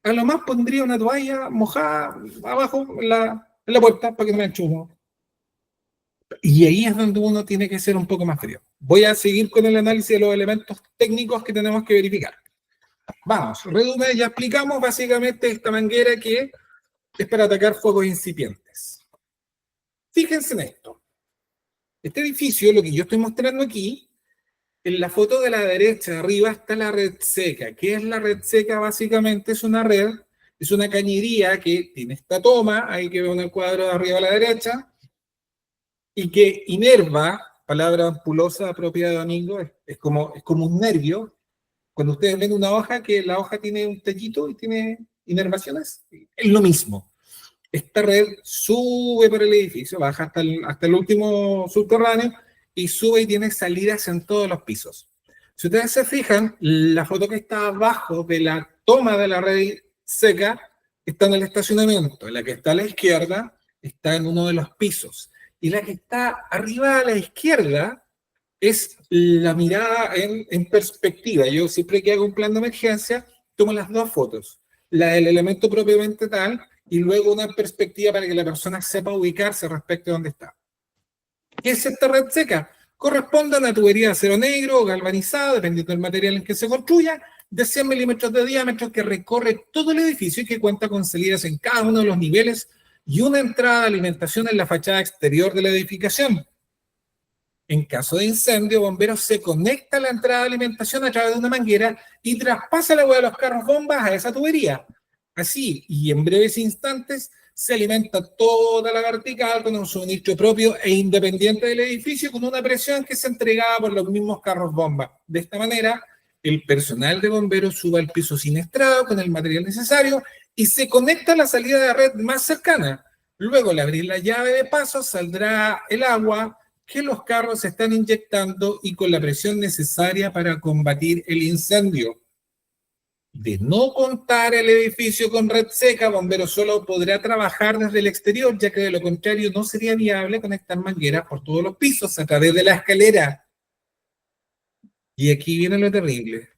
A lo más pondría una toalla mojada abajo en la puerta para que no me enchufe. Y ahí es donde uno tiene que ser un poco más frío. Voy a seguir con el análisis de los elementos técnicos que tenemos que verificar. Vamos, resumen, ya explicamos básicamente esta manguera que es para atacar fuegos incipientes. Fíjense en esto. Este edificio, lo que yo estoy mostrando aquí, en la foto de la derecha arriba está la red seca. ¿Qué es la red seca? Básicamente es una red, es una cañería que tiene esta toma, ahí que veo en el cuadro de arriba a la derecha, y que inerva, palabra ampulosa propia de Domingo, es como un nervio. Cuando ustedes ven una hoja, que la hoja tiene un tallito y tiene inervaciones, es lo mismo. Esta red sube por el edificio, baja hasta el último subterráneo y sube y tiene salidas en todos los pisos. Si ustedes se fijan, la foto que está abajo de la toma de la red seca está en el estacionamiento. La que está a la izquierda está en uno de los pisos. Y la que está arriba a la izquierda es la mirada en perspectiva. Yo siempre que hago un plan de emergencia, tomo las dos fotos. La del elemento propiamente tal y luego una perspectiva para que la persona sepa ubicarse respecto a dónde está. ¿Qué es esta red seca? Corresponde a una tubería de acero negro o galvanizada, dependiendo del material en que se construya, de 100 milímetros de diámetro que recorre todo el edificio y que cuenta con salidas en cada uno de los niveles y una entrada de alimentación en la fachada exterior de la edificación. En caso de incendio, bomberos se conecta a la entrada de alimentación a través de una manguera y traspasa el agua de los carros bombas a esa tubería. Así, y en breves instantes, se alimenta toda la vertical con un suministro propio e independiente del edificio con una presión que se entregaba por los mismos carros bomba. De esta manera, el personal de bomberos sube al piso siniestrado con el material necesario y se conecta a la salida de la red más cercana. Luego, al abrir la llave de paso, saldrá el agua que los carros están inyectando y con la presión necesaria para combatir el incendio. De no contar el edificio con red seca, bomberos solo podrá trabajar desde el exterior, ya que de lo contrario no sería viable conectar mangueras por todos los pisos a través de la escalera. Y aquí viene lo terrible.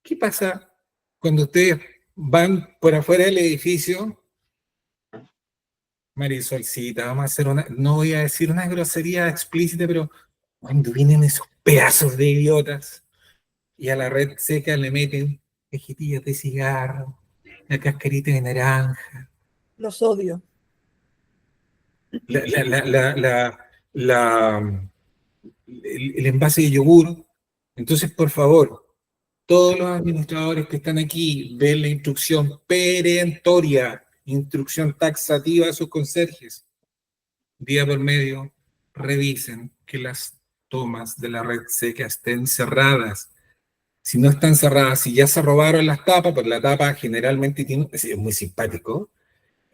¿Qué pasa cuando ustedes van por afuera del edificio? Marisolcita, vamos a hacer no voy a decir una grosería explícita, pero cuando vienen esos pedazos de idiotas y a la red seca le meten cajetillas de cigarro, la cascarita de naranja,
Los odio.
el envase de yogur. Entonces, por favor, todos los administradores que están aquí ven la instrucción perentoria, instrucción taxativa a sus conserjes. Día por medio, revisen que las tomas de la red seca estén cerradas. Si no están cerradas, si ya se robaron las tapas, pues la tapa generalmente tiene, es muy simpático,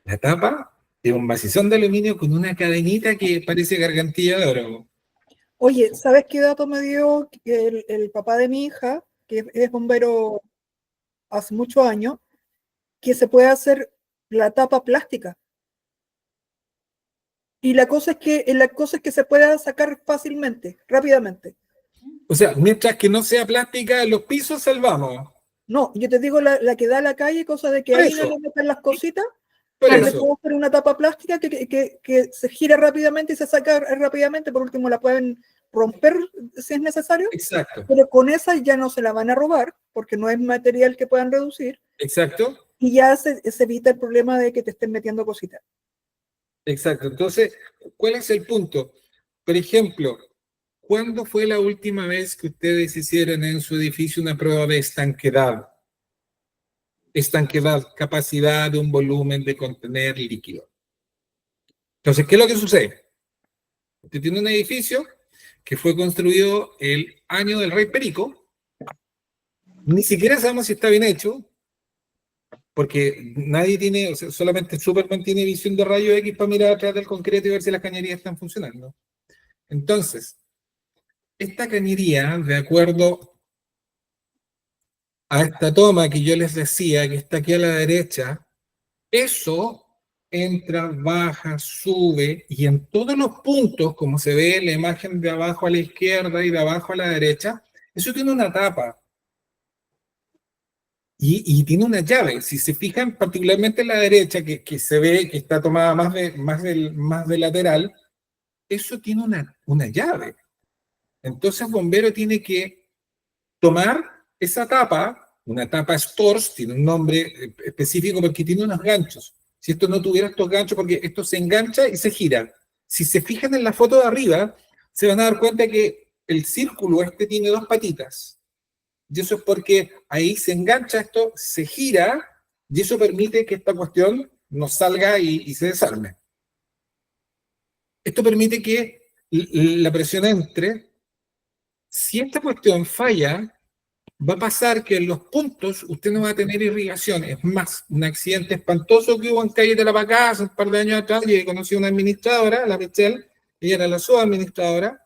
la tapa es un macizón de aluminio con una cadenita que parece gargantilla de oro.
Oye, ¿sabes qué dato me dio el papá de mi hija, que es bombero hace muchos años, que se puede hacer la tapa plástica? Y la cosa es que se pueda sacar fácilmente, rápidamente.
O sea, mientras que no sea plástica, los pisos salvamos.
No, yo te digo la que da a la calle, cosa de que
Por
ahí
eso.
no le metan las cositas.
Por
Le
eso.
puedo hacer una tapa plástica que se gira rápidamente y se saca rápidamente. Por último, la pueden romper si es necesario.
Exacto.
Pero con esa ya no se la van a robar, porque no es material que puedan reducir.
Exacto.
Y ya se evita el problema de que te estén metiendo cositas.
Exacto. Entonces, ¿cuál es el punto? Por ejemplo, ¿cuándo fue la última vez que ustedes hicieron en su edificio una prueba de estanquedad? Estanquedad, capacidad de un volumen de contener líquido. Entonces, ¿qué es lo que sucede? Usted tiene un edificio que fue construido el año del Rey Perico. Ni siquiera sabemos si está bien hecho, porque nadie tiene, o sea, solamente Superman tiene visión de rayo X para mirar atrás del concreto y ver si las cañerías están funcionando. Entonces, esta cañería, de acuerdo a esta toma que yo les decía, que está aquí a la derecha, eso entra, baja, sube, y en todos los puntos, como se ve en la imagen de abajo a la izquierda y de abajo a la derecha, eso tiene una tapa. Y tiene una llave. Si se fijan, particularmente en la derecha, que se ve que está tomada más de lateral, eso tiene una llave. Entonces, el bombero tiene que tomar esa tapa, una tapa Stors, tiene un nombre específico porque tiene unos ganchos. Si esto no tuviera estos ganchos, porque esto se engancha y se gira. Si se fijan en la foto de arriba, se van a dar cuenta que el círculo este tiene dos patitas. Y eso es porque ahí se engancha esto, se gira, y eso permite que esta cuestión no salga y se desarme. Esto permite que la presión entre. Si esta cuestión falla, va a pasar que en los puntos usted no va a tener irrigación. Es más, un accidente espantoso que hubo en Calle de la Pacá hace un par de años atrás, y conocí a una administradora, la Michelle, ella era la subadministradora.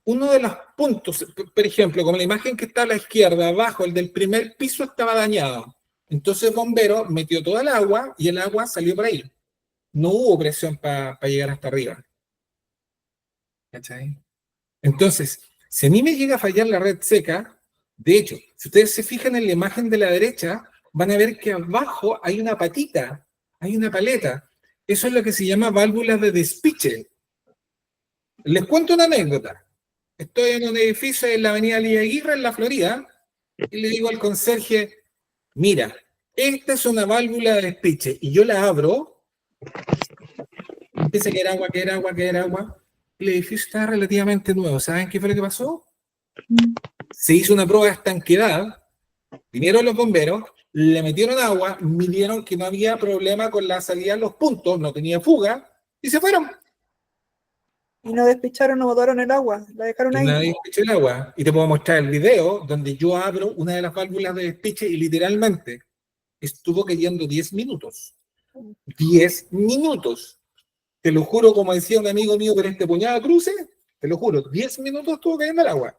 Uno de los puntos, por ejemplo, como la imagen que está a la izquierda, abajo, el del primer piso estaba dañado. Entonces el bombero metió toda el agua y el agua salió por ahí. No hubo presión para llegar hasta arriba. ¿Cachai? Entonces, si a mí me llega a fallar la red seca, de hecho, si ustedes se fijan en la imagen de la derecha, van a ver que abajo hay una patita, hay una paleta. Eso es lo que se llama válvulas de despiche. Les cuento una anécdota. Estoy en un edificio en la avenida Lía Aguirre, en la Florida, y le digo al conserje, mira, esta es una válvula de despiche, y yo la abro, empieza a caer agua, caer agua, caer agua. El edificio está relativamente nuevo. ¿Saben qué fue lo que pasó? Se hizo una prueba de estanquedad, vinieron los bomberos, le metieron agua, midieron que no había problema con la salida de los puntos, no tenía fuga, y se fueron.
Y no despicharon, no botaron el agua, la dejaron
Y
ahí.
nadie despechó el agua. Y te puedo mostrar el video donde yo abro una de las válvulas de despiche y literalmente estuvo cayendo 10 minutos. 10 minutos. Te lo juro, como decía un amigo mío con este puñado de cruces, te lo juro, 10 minutos estuvo cayendo el agua.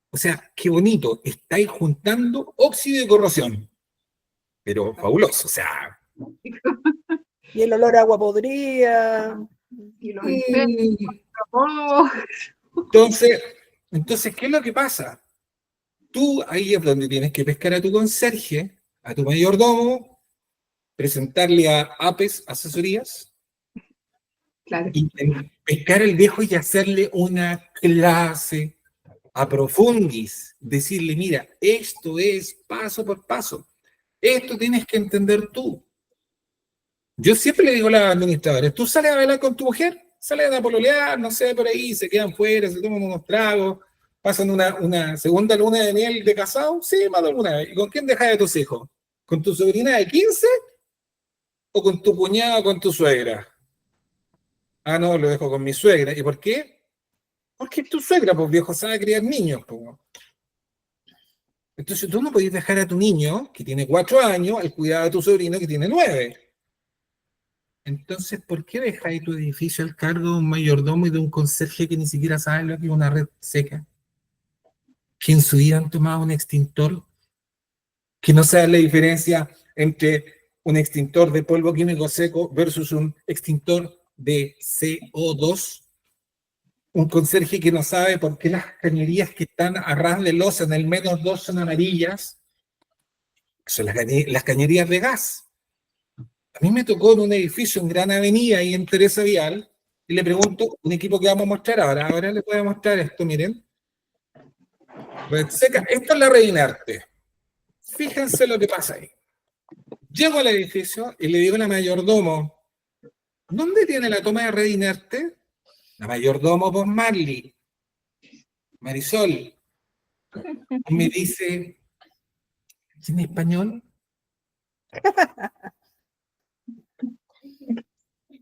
O sea, qué bonito, estáis juntando óxido y corrosión. Pero fabuloso, o sea.
Y el olor a agua podrida.
Y los incendios, oh,
Entonces, ¿qué es lo que pasa? Tú ahí es donde tienes que pescar a tu conserje, a tu mayordomo, presentarle a APES, asesorías,
claro.
y pescar al viejo y hacerle una clase a profundis, decirle, mira, esto es paso por paso, esto tienes que entender tú. Yo siempre le digo a los administradores, tú sales a bailar con tu mujer, sales a pololear, no sé, por ahí, se quedan fuera, se toman unos tragos, pasan una segunda luna de miel de casado, sí, más de alguna vez. ¿Y con quién dejas de tus hijos? ¿Con tu sobrina de 15 o con tu cuñada o con tu suegra? Ah, no, lo dejo con mi suegra. ¿Y por qué? Porque es tu suegra, pues viejo, sabe criar niños. Pues. Entonces tú no podés dejar a tu niño, que tiene 4 años, al cuidado de tu sobrino, que tiene 9. Entonces, ¿por qué dejáis tu edificio al cargo de un mayordomo y de un conserje que ni siquiera sabe lo que es una red seca? Que en su vida han tomado un extintor, que no saben la diferencia entre un extintor de polvo químico seco versus un extintor de CO2. Un conserje que no sabe por qué las cañerías que están a ras de losa en el -2 son amarillas, son las cañerías de gas. A mí me tocó en un edificio en Gran Avenida y en Teresa Vial, y le pregunto, un equipo que vamos a mostrar ahora les voy a mostrar esto, miren. Red seca, esto es la Redinarte. Fíjense lo que pasa ahí. Llego al edificio y le digo a la mayordomo, ¿dónde tiene la toma de Redinerte? La mayordomo, pues Marley, Marisol. Y me dice, ¿en español?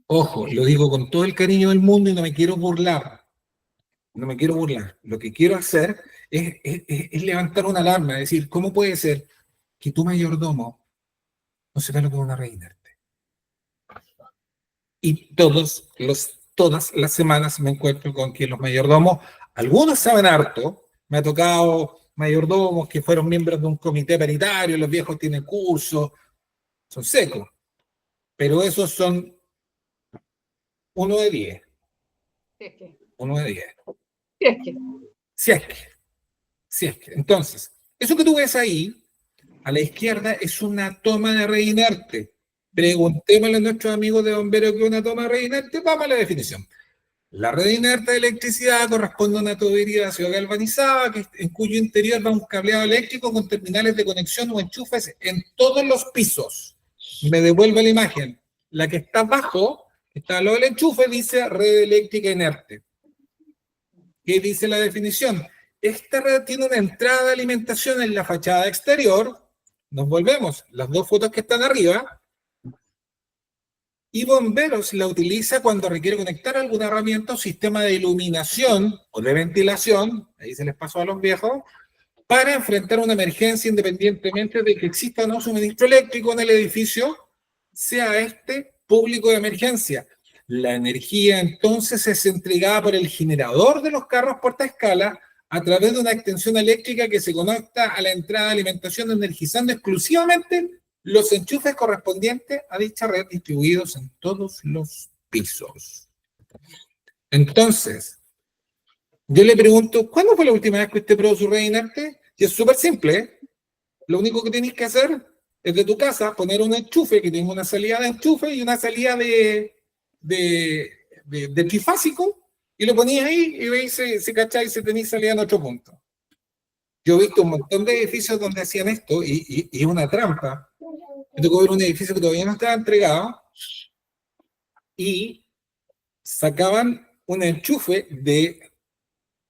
Ojo, lo digo con todo el cariño del mundo y no me quiero burlar. No me quiero burlar. Lo que quiero hacer es levantar una alarma, es decir, ¿cómo puede ser que tu mayordomo no sepa lo que es una Redinerte? Y todas las semanas me encuentro con que los mayordomos, algunos saben harto, me ha tocado mayordomos que fueron miembros de un comité paritario, los viejos tienen cursos, son secos. pero esos son 1 de 10.
Si es que,
1 de 10.
si es que.
Si es que. Entonces, eso que tú ves ahí, a la izquierda, es una toma de red inerte. Preguntémosle a nuestros amigos de bomberos qué es una toma de red inerte, vamos a la definición. La red inerte de electricidad corresponde a una tubería de ácido galvanizada en cuyo interior va un cableado eléctrico con terminales de conexión o enchufes en todos los pisos. Me devuelve la imagen. La que está abajo, que está al lado del enchufe, dice red eléctrica inerte. ¿Qué dice la definición? Esta red tiene una entrada de alimentación en la fachada exterior. Nos volvemos, las dos fotos que están arriba. Y bomberos la utiliza cuando requiere conectar alguna herramienta o sistema de iluminación o de ventilación, ahí se les pasó a los viejos, para enfrentar una emergencia independientemente de que exista o no suministro eléctrico en el edificio, sea este público de emergencia. La energía entonces es entregada por el generador de los carros portaescala a través de una extensión eléctrica que se conecta a la entrada de alimentación, energizando exclusivamente los enchufes correspondientes a dicha red distribuidos en todos los pisos. Entonces, yo le pregunto, ¿cuándo fue la última vez que usted probó su red inerte? Y es súper simple, ¿eh? Lo único que tienes que hacer es de tu casa poner un enchufe que tenga una salida de enchufe y una salida de trifásico, y lo ponías ahí y veis si cacháis si tenéis salida en otro punto. Yo he visto un montón de edificios donde hacían esto y es una trampa. Me tocó ver un edificio que todavía no estaba entregado y sacaban un enchufe de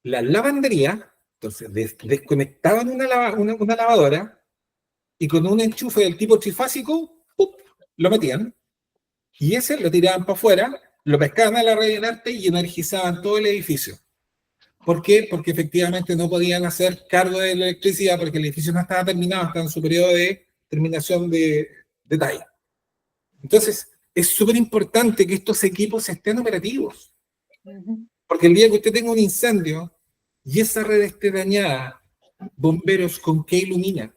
la lavandería, entonces desconectaban una lavadora y con un enchufe del tipo trifásico, ¡pup!, lo metían y ese lo tiraban para afuera, lo pescaban a la red inerte y energizaban todo el edificio. ¿Por qué? Porque efectivamente no podían hacer cargo de la electricidad porque el edificio no estaba terminado, estaba en su periodo de terminación de talla. Entonces, es súper importante que estos equipos estén operativos. Porque el día que usted tenga un incendio y esa red esté dañada, bomberos, ¿con qué ilumina?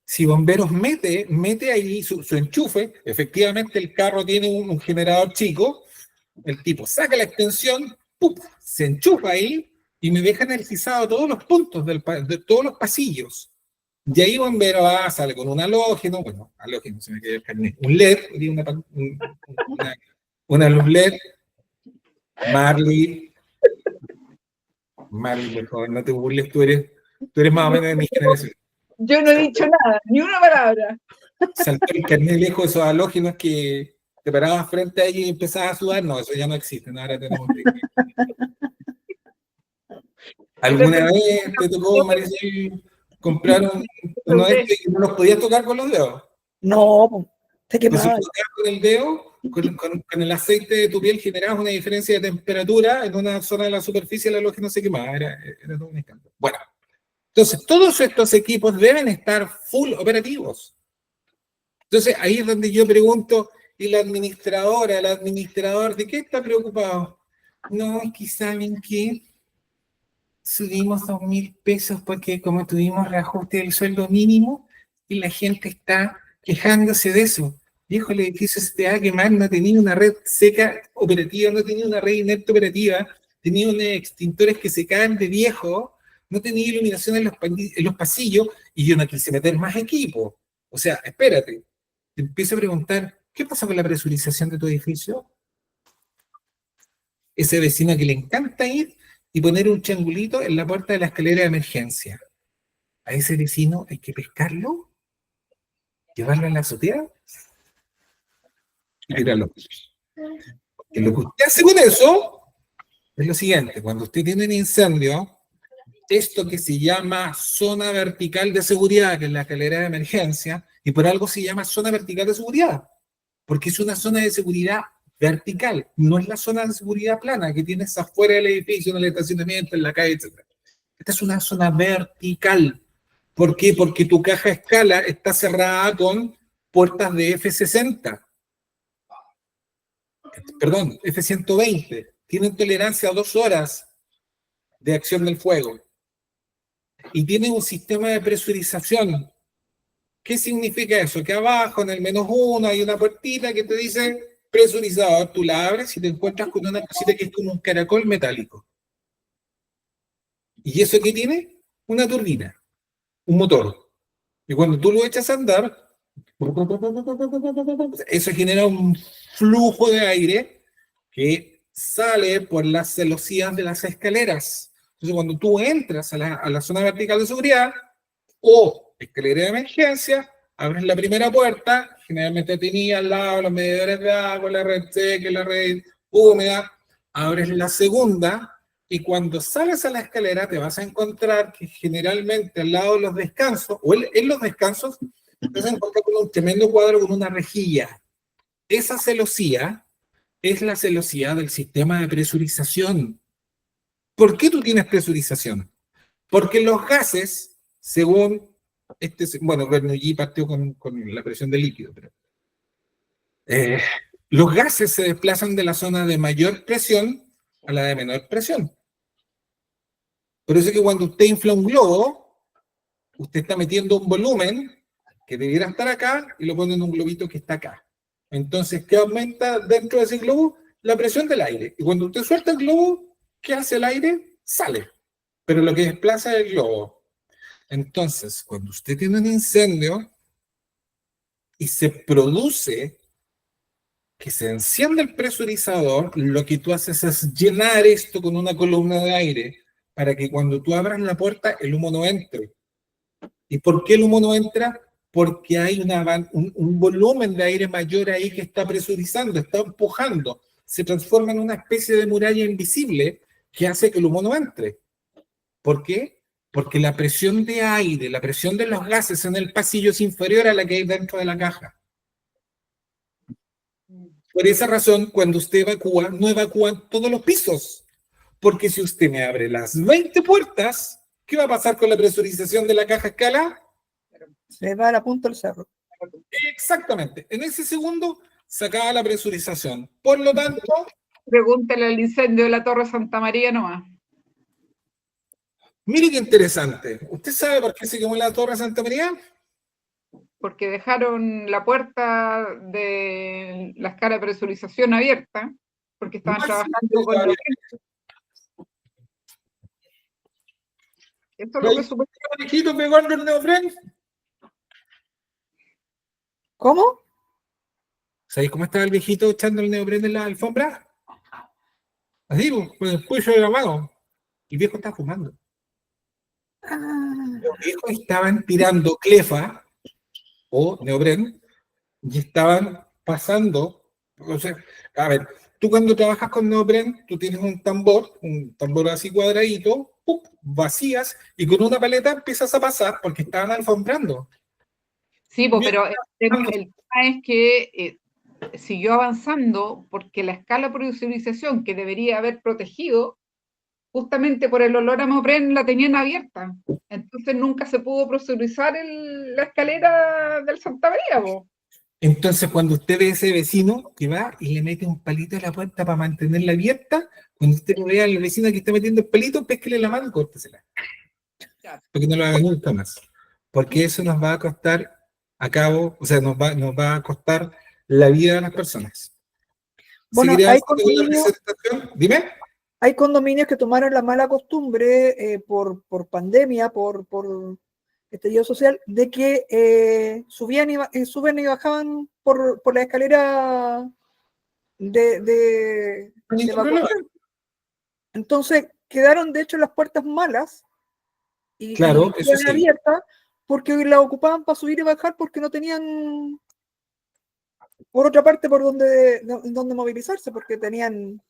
Si bomberos mete ahí su enchufe, efectivamente el carro tiene un generador chico, el tipo saca la extensión, ¡pup!, se enchufa ahí y me deja energizado todos los puntos de todos los pasillos. Y ahí bombero sale con un halógeno, bueno, halógeno, se me queda el carnet, un LED, una luz LED, Marley, por favor, no te burles, tú eres más o menos de mi generación.
Yo no he dicho nada, ni una palabra.
Saltó el carnet lejos de esos halógenos que te parabas frente a ellos y empezabas a sudar. No, eso ya no existe. Ahora tenemos ¿Alguna vez te tocó, Marisol, comprar uno de estos y no los podías tocar con los dedos?
No, te
Pues si
quemaba.
tocabas con el dedo, con el aceite de tu piel generabas una diferencia de temperatura en una zona de la superficie, el halógeno se quemaba. Era todo un escándalo. Bueno, entonces todos estos equipos deben estar full operativos. Entonces ahí es donde yo pregunto, ¿y la administradora, el administrador, de qué está preocupado? No, es que ¿saben qué? Subimos 2.000 pesos porque como tuvimos reajuste del sueldo mínimo y la gente está quejándose de eso. Viejo, el edificio se te va a quemar, no tenía una red seca operativa, no tenía una red inerte operativa, tenía unos extintores que se caen de viejo, no tenía iluminación en los pasillos y yo no quise meter más equipo. O sea, espérate, te empiezo a preguntar, ¿qué pasa con la presurización de tu edificio? Ese vecino que le encanta ir y poner un triangulito en la puerta de la escalera de emergencia. A ese vecino hay que pescarlo, llevarlo a la azotea y tirarlo. Y lo que usted hace con eso es lo siguiente: cuando usted tiene un incendio, esto que se llama zona vertical de seguridad, que es la escalera de emergencia, y por algo se llama zona vertical de seguridad, porque es una zona de seguridad vertical, no es la zona de seguridad plana que tienes afuera del edificio, en el estacionamiento, en la calle, etc. Esta es una zona vertical. ¿Por qué? Porque tu caja escala está cerrada con puertas de F60. Perdón, F120. Tienen tolerancia a 2 horas de acción del fuego. Y tienen un sistema de presurización ¿Qué significa eso? Que abajo, en el -1, hay una puertita que te dice presurizador. Tú la abres y te encuentras con una cosita que es como un caracol metálico. ¿Y eso qué tiene? Una turbina, un motor. Y cuando tú lo echas a andar, eso genera un flujo de aire que sale por las celosías de las escaleras. Entonces, cuando tú entras a la zona vertical de seguridad o escalera de emergencia, abres la primera puerta, generalmente tenía al lado los medidores de agua, la red seca, la red húmeda, abres la segunda y cuando sales a la escalera te vas a encontrar que generalmente al lado de los descansos, o en los descansos, te vas a encontrar con un tremendo cuadro con una rejilla. Esa celosía es la celosía del sistema de presurización. ¿Por qué tú tienes presurización? Porque los gases, según bueno, Bernoulli partió con la presión de líquido, pero los gases se desplazan de la zona de mayor presión a la de menor presión. Por eso es que cuando usted infla un globo, usted está metiendo un volumen que debiera estar acá y lo pone en un globito que está acá. Entonces, ¿qué aumenta dentro de ese globo? La presión del aire. Y cuando usted suelta el globo, ¿qué hace el aire? Sale. Pero lo que desplaza es el globo. Entonces, cuando usted tiene un incendio y se produce que se enciende el presurizador, lo que tú haces es llenar esto con una columna de aire para que cuando tú abras la puerta, el humo no entre. ¿Y por qué el humo no entra? Porque hay un volumen de aire mayor ahí que está presurizando, está empujando. Se transforma en una especie de muralla invisible que hace que el humo no entre. ¿Por qué? Porque la presión de aire, la presión de los gases en el pasillo es inferior a la que hay dentro de la caja. Por esa razón, cuando usted evacúa, no evacúa en todos los pisos. Porque si usted me abre las 20 puertas, ¿qué va a pasar con la presurización de la caja escala?
Se va a la punta del cerro.
Exactamente. En ese segundo se acaba la presurización. Por lo tanto,
Pregúntale al incendio de la Torre Santa María nomás.
mire qué interesante. ¿Usted sabe por qué se quemó la Torre Santa María?
Porque dejaron la puerta de la escala de presurización abierta, porque estaban
Más
trabajando con lo que... Esto es lo que supe.
viejito pegando el neopren.
¿Cómo?
¿Sabéis cómo estaba el viejito echando el neopren en la alfombra? Así, con el cuello de la mano. El viejo estaba fumando.
Ah,
Los viejos estaban tirando clefa o neopren y estaban pasando. O sea, a ver, tú cuando trabajas con neopren, tú tienes un tambor así cuadradito, ¡pup!, vacías y con una paleta empiezas a pasar porque estaban alfombrando.
Sí, pero el tema es que siguió avanzando porque la escala de presurización que debería haber protegido, justamente por el olor a neopren, la tenían abierta. Entonces nunca se pudo presurizar la escalera del Santa María, po.
Entonces, cuando usted ve a ese vecino que va y le mete un palito a la puerta para mantenerla abierta, cuando usted ve al vecino que está metiendo el palito, pésquele la mano y córtesela. Porque no lo haga nunca más. Porque eso nos va a costar o sea, nos va a costar la vida de las personas.
bueno,
¿Seguiré
hay
avanzando con la
condominios,
presentación? Dime.
hay condominios que tomaron la mala costumbre por pandemia, por estallido social, de que suben y bajaban por la escalera de
Ningún problema.
evacuación. Entonces quedaron de hecho las puertas malas y
Claro, eso
quedan
sí.
abiertas porque las ocupaban para subir y bajar porque no tenían por otra parte por donde movilizarse, porque tenían.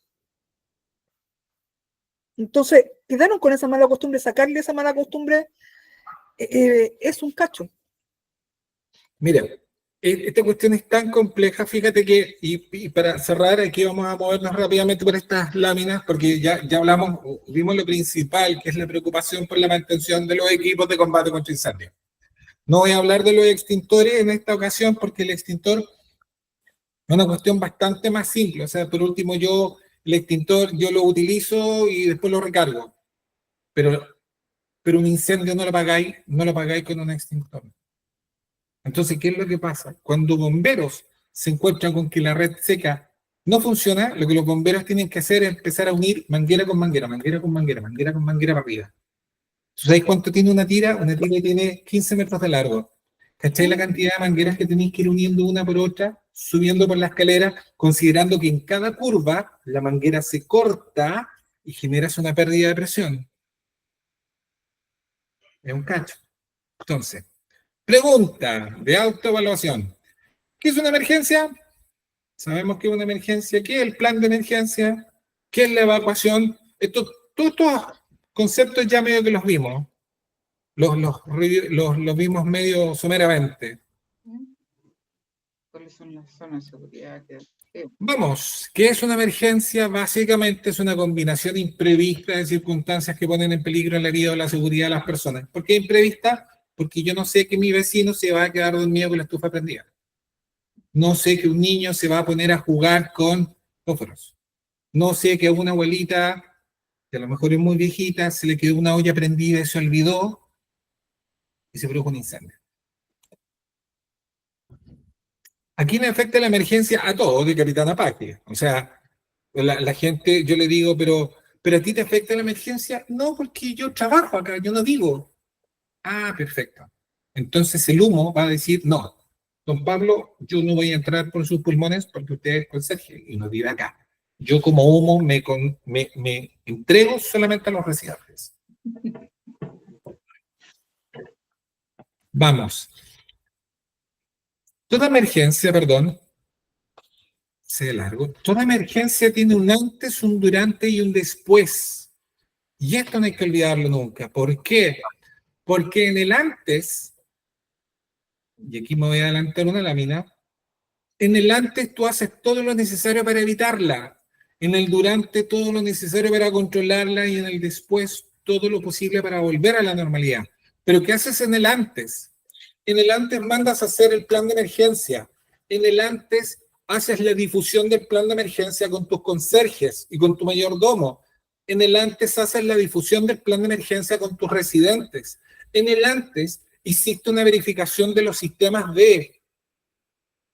Entonces quedaron con esa mala costumbre. Sacarle esa mala costumbre es un cacho.
Mira, esta cuestión es tan compleja, fíjate que, y para cerrar, aquí vamos a movernos rápidamente por estas láminas, porque ya hablamos, vimos lo principal, que es la preocupación por la mantención de los equipos de combate contra incendios. No voy a hablar de los extintores en esta ocasión, porque el extintor es una cuestión bastante más simple. O sea, por último, el extintor, yo lo utilizo y después lo recargo. Pero un incendio no lo pagáis con un extintor. Entonces, ¿qué es lo que pasa? Cuando bomberos se encuentran con que la red seca no funciona, lo que los bomberos tienen que hacer es empezar a unir manguera con manguera, manguera con manguera, manguera con manguera para arriba. ¿Sabéis cuánto tiene una tira? Una tira tiene 15 metros de largo. ¿Cachai la cantidad de mangueras que tenéis que ir uniendo una por otra, subiendo por la escalera, considerando que en cada curva la manguera se corta y generas una pérdida de presión? Es un cacho. Entonces, pregunta de autoevaluación. ¿Qué es una emergencia? Sabemos que es una emergencia. ¿Qué es el plan de emergencia? ¿Qué es la evacuación? Todos estos conceptos ya medio que los vimos. Los vimos medio someramente.
¿Cuáles son las zonas de seguridad?
Vamos, ¿qué es una emergencia? Básicamente es una combinación imprevista de circunstancias que ponen en peligro la vida o la seguridad de las personas. ¿Por qué imprevista? Porque yo no sé que mi vecino se va a quedar dormido con la estufa prendida. No sé que un niño se va a poner a jugar con fósforos. No sé que a una abuelita, que a lo mejor es muy viejita, se le quedó una olla prendida y se olvidó y se produjo un incendio. ¿A quién afecta la emergencia? A todos, de Capitán Apache. O sea, la gente, yo le digo, pero ¿a ti te afecta la emergencia? No, porque yo trabajo acá, yo no vivo. Ah, perfecto. Entonces el humo va a decir, no, don Pablo, yo no voy a entrar por sus pulmones porque usted es conserje y no vive acá. Yo como humo me entrego solamente a los residentes. Vamos. Toda emergencia, perdón, se largo. Toda emergencia tiene un antes, un durante y un después. Y esto no hay que olvidarlo nunca. ¿Por qué? Porque en el antes, y aquí me voy a adelantar una lámina, en el antes tú haces todo lo necesario para evitarla, en el durante todo lo necesario para controlarla y en el después todo lo posible para volver a la normalidad. Pero ¿qué haces en el antes? En el antes mandas a hacer el plan de emergencia. En el antes haces la difusión del plan de emergencia con tus conserjes y con tu mayordomo. En el antes haces la difusión del plan de emergencia con tus residentes. En el antes hiciste una verificación de los sistemas de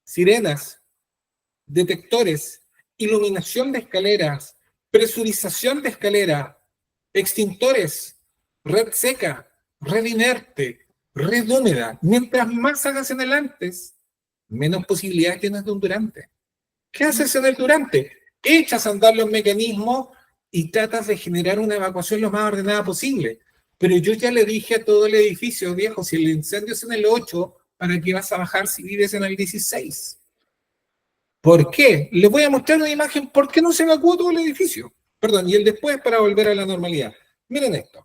sirenas, detectores, iluminación de escaleras, presurización de escalera, extintores, red seca, red inerte, red húmeda. Mientras más hagas en el antes, menos posibilidades tienes de un durante. ¿Qué haces en el durante? Echas a andar los mecanismos y tratas de generar una evacuación lo más ordenada posible. Pero yo ya le dije a todo el edificio, viejo, si el incendio es en el 8, ¿para qué vas a bajar si vives en el 16? ¿Por qué? Les voy a mostrar una imagen. ¿Por qué no se evacuó todo el edificio? Perdón, y el después para volver a la normalidad. Miren esto.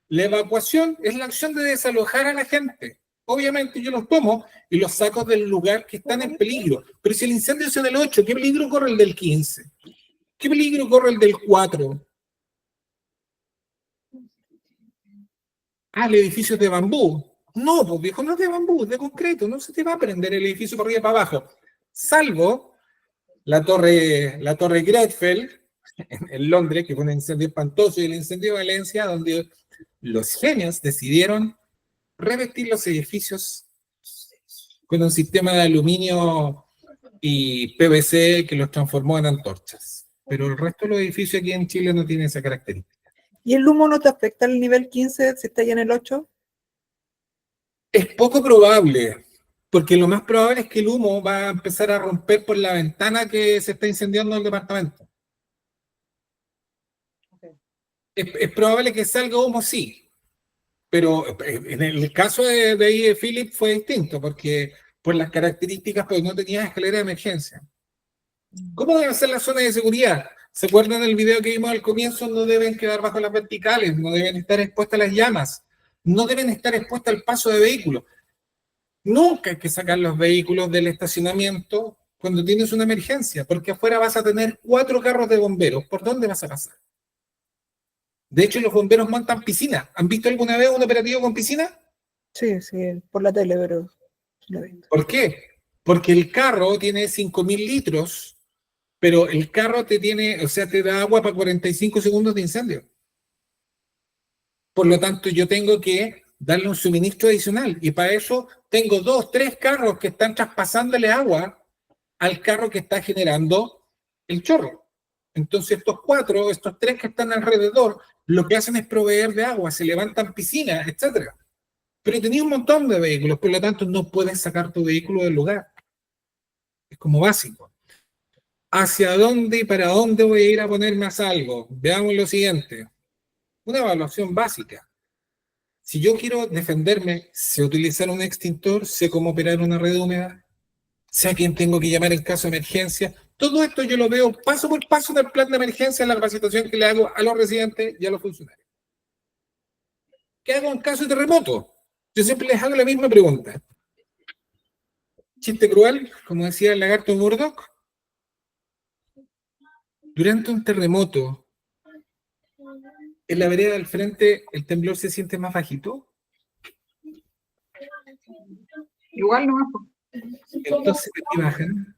La evacuación es la acción de desalojar a la gente. Obviamente yo los tomo y los saco del lugar que están en peligro. Pero si el incendio es en el 8, ¿qué peligro corre el del 15? ¿Qué peligro corre el del 4? Ah, el edificio es de bambú. No, pues viejo, no es de bambú, es de concreto. No se te va a prender el edificio por arriba y para abajo. Salvo la torre Grenfell en Londres, que fue un incendio espantoso, y el incendio de Valencia, donde los genios decidieron revestir los edificios con un sistema de aluminio y PVC que los transformó en antorchas. Pero el resto de los edificios aquí en Chile no tienen esa característica.
¿Y el humo no te afecta al nivel 15 si está ya en el 8?
Es poco probable, porque lo más probable es que el humo va a empezar a romper por la ventana que se está incendiando el departamento. Es probable que salga humo, sí, pero en el caso de Philip fue distinto, porque por las características, pues no tenía escalera de emergencia. ¿Cómo deben ser las zonas de seguridad? ¿Se acuerdan del video que vimos al comienzo? No deben quedar bajo las verticales, no deben estar expuestas a las llamas, no deben estar expuestas al paso de vehículos. Nunca hay que sacar los vehículos del estacionamiento cuando tienes una emergencia, porque afuera vas a tener 4 carros de bomberos. ¿Por dónde vas a pasar? De hecho, los bomberos montan piscina. ¿Han visto alguna vez un operativo con piscina?
Sí, sí, por la tele, pero lo he visto.
¿Por qué? Porque el carro tiene 5.000 litros, pero el carro te da agua para 45 segundos de incendio. Por lo tanto, yo tengo que darle un suministro adicional. Y para eso tengo 2, 3 carros que están traspasándole agua al carro que está generando el chorro. Entonces estos 3 que están alrededor, lo que hacen es proveer de agua, se levantan piscinas, etc. Pero tenía un montón de vehículos, por lo tanto no puedes sacar tu vehículo del lugar. Es como básico. ¿Hacia dónde y para dónde voy a ir a poner más algo? Veamos lo siguiente. Una evaluación básica. Si yo quiero defenderme, sé utilizar un extintor, sé cómo operar una red húmeda, sé a quién tengo que llamar en caso de emergencia. Todo esto yo lo veo paso por paso en el plan de emergencia, en la capacitación que le hago a los residentes y a los funcionarios. ¿Qué hago en caso de terremoto? Yo siempre les hago la misma pregunta. Chiste cruel, como decía el lagarto Murdoch. Durante un terremoto, en la vereda del frente, ¿el temblor se siente más bajito?
Igual no.
Entonces, ¿qué bajan?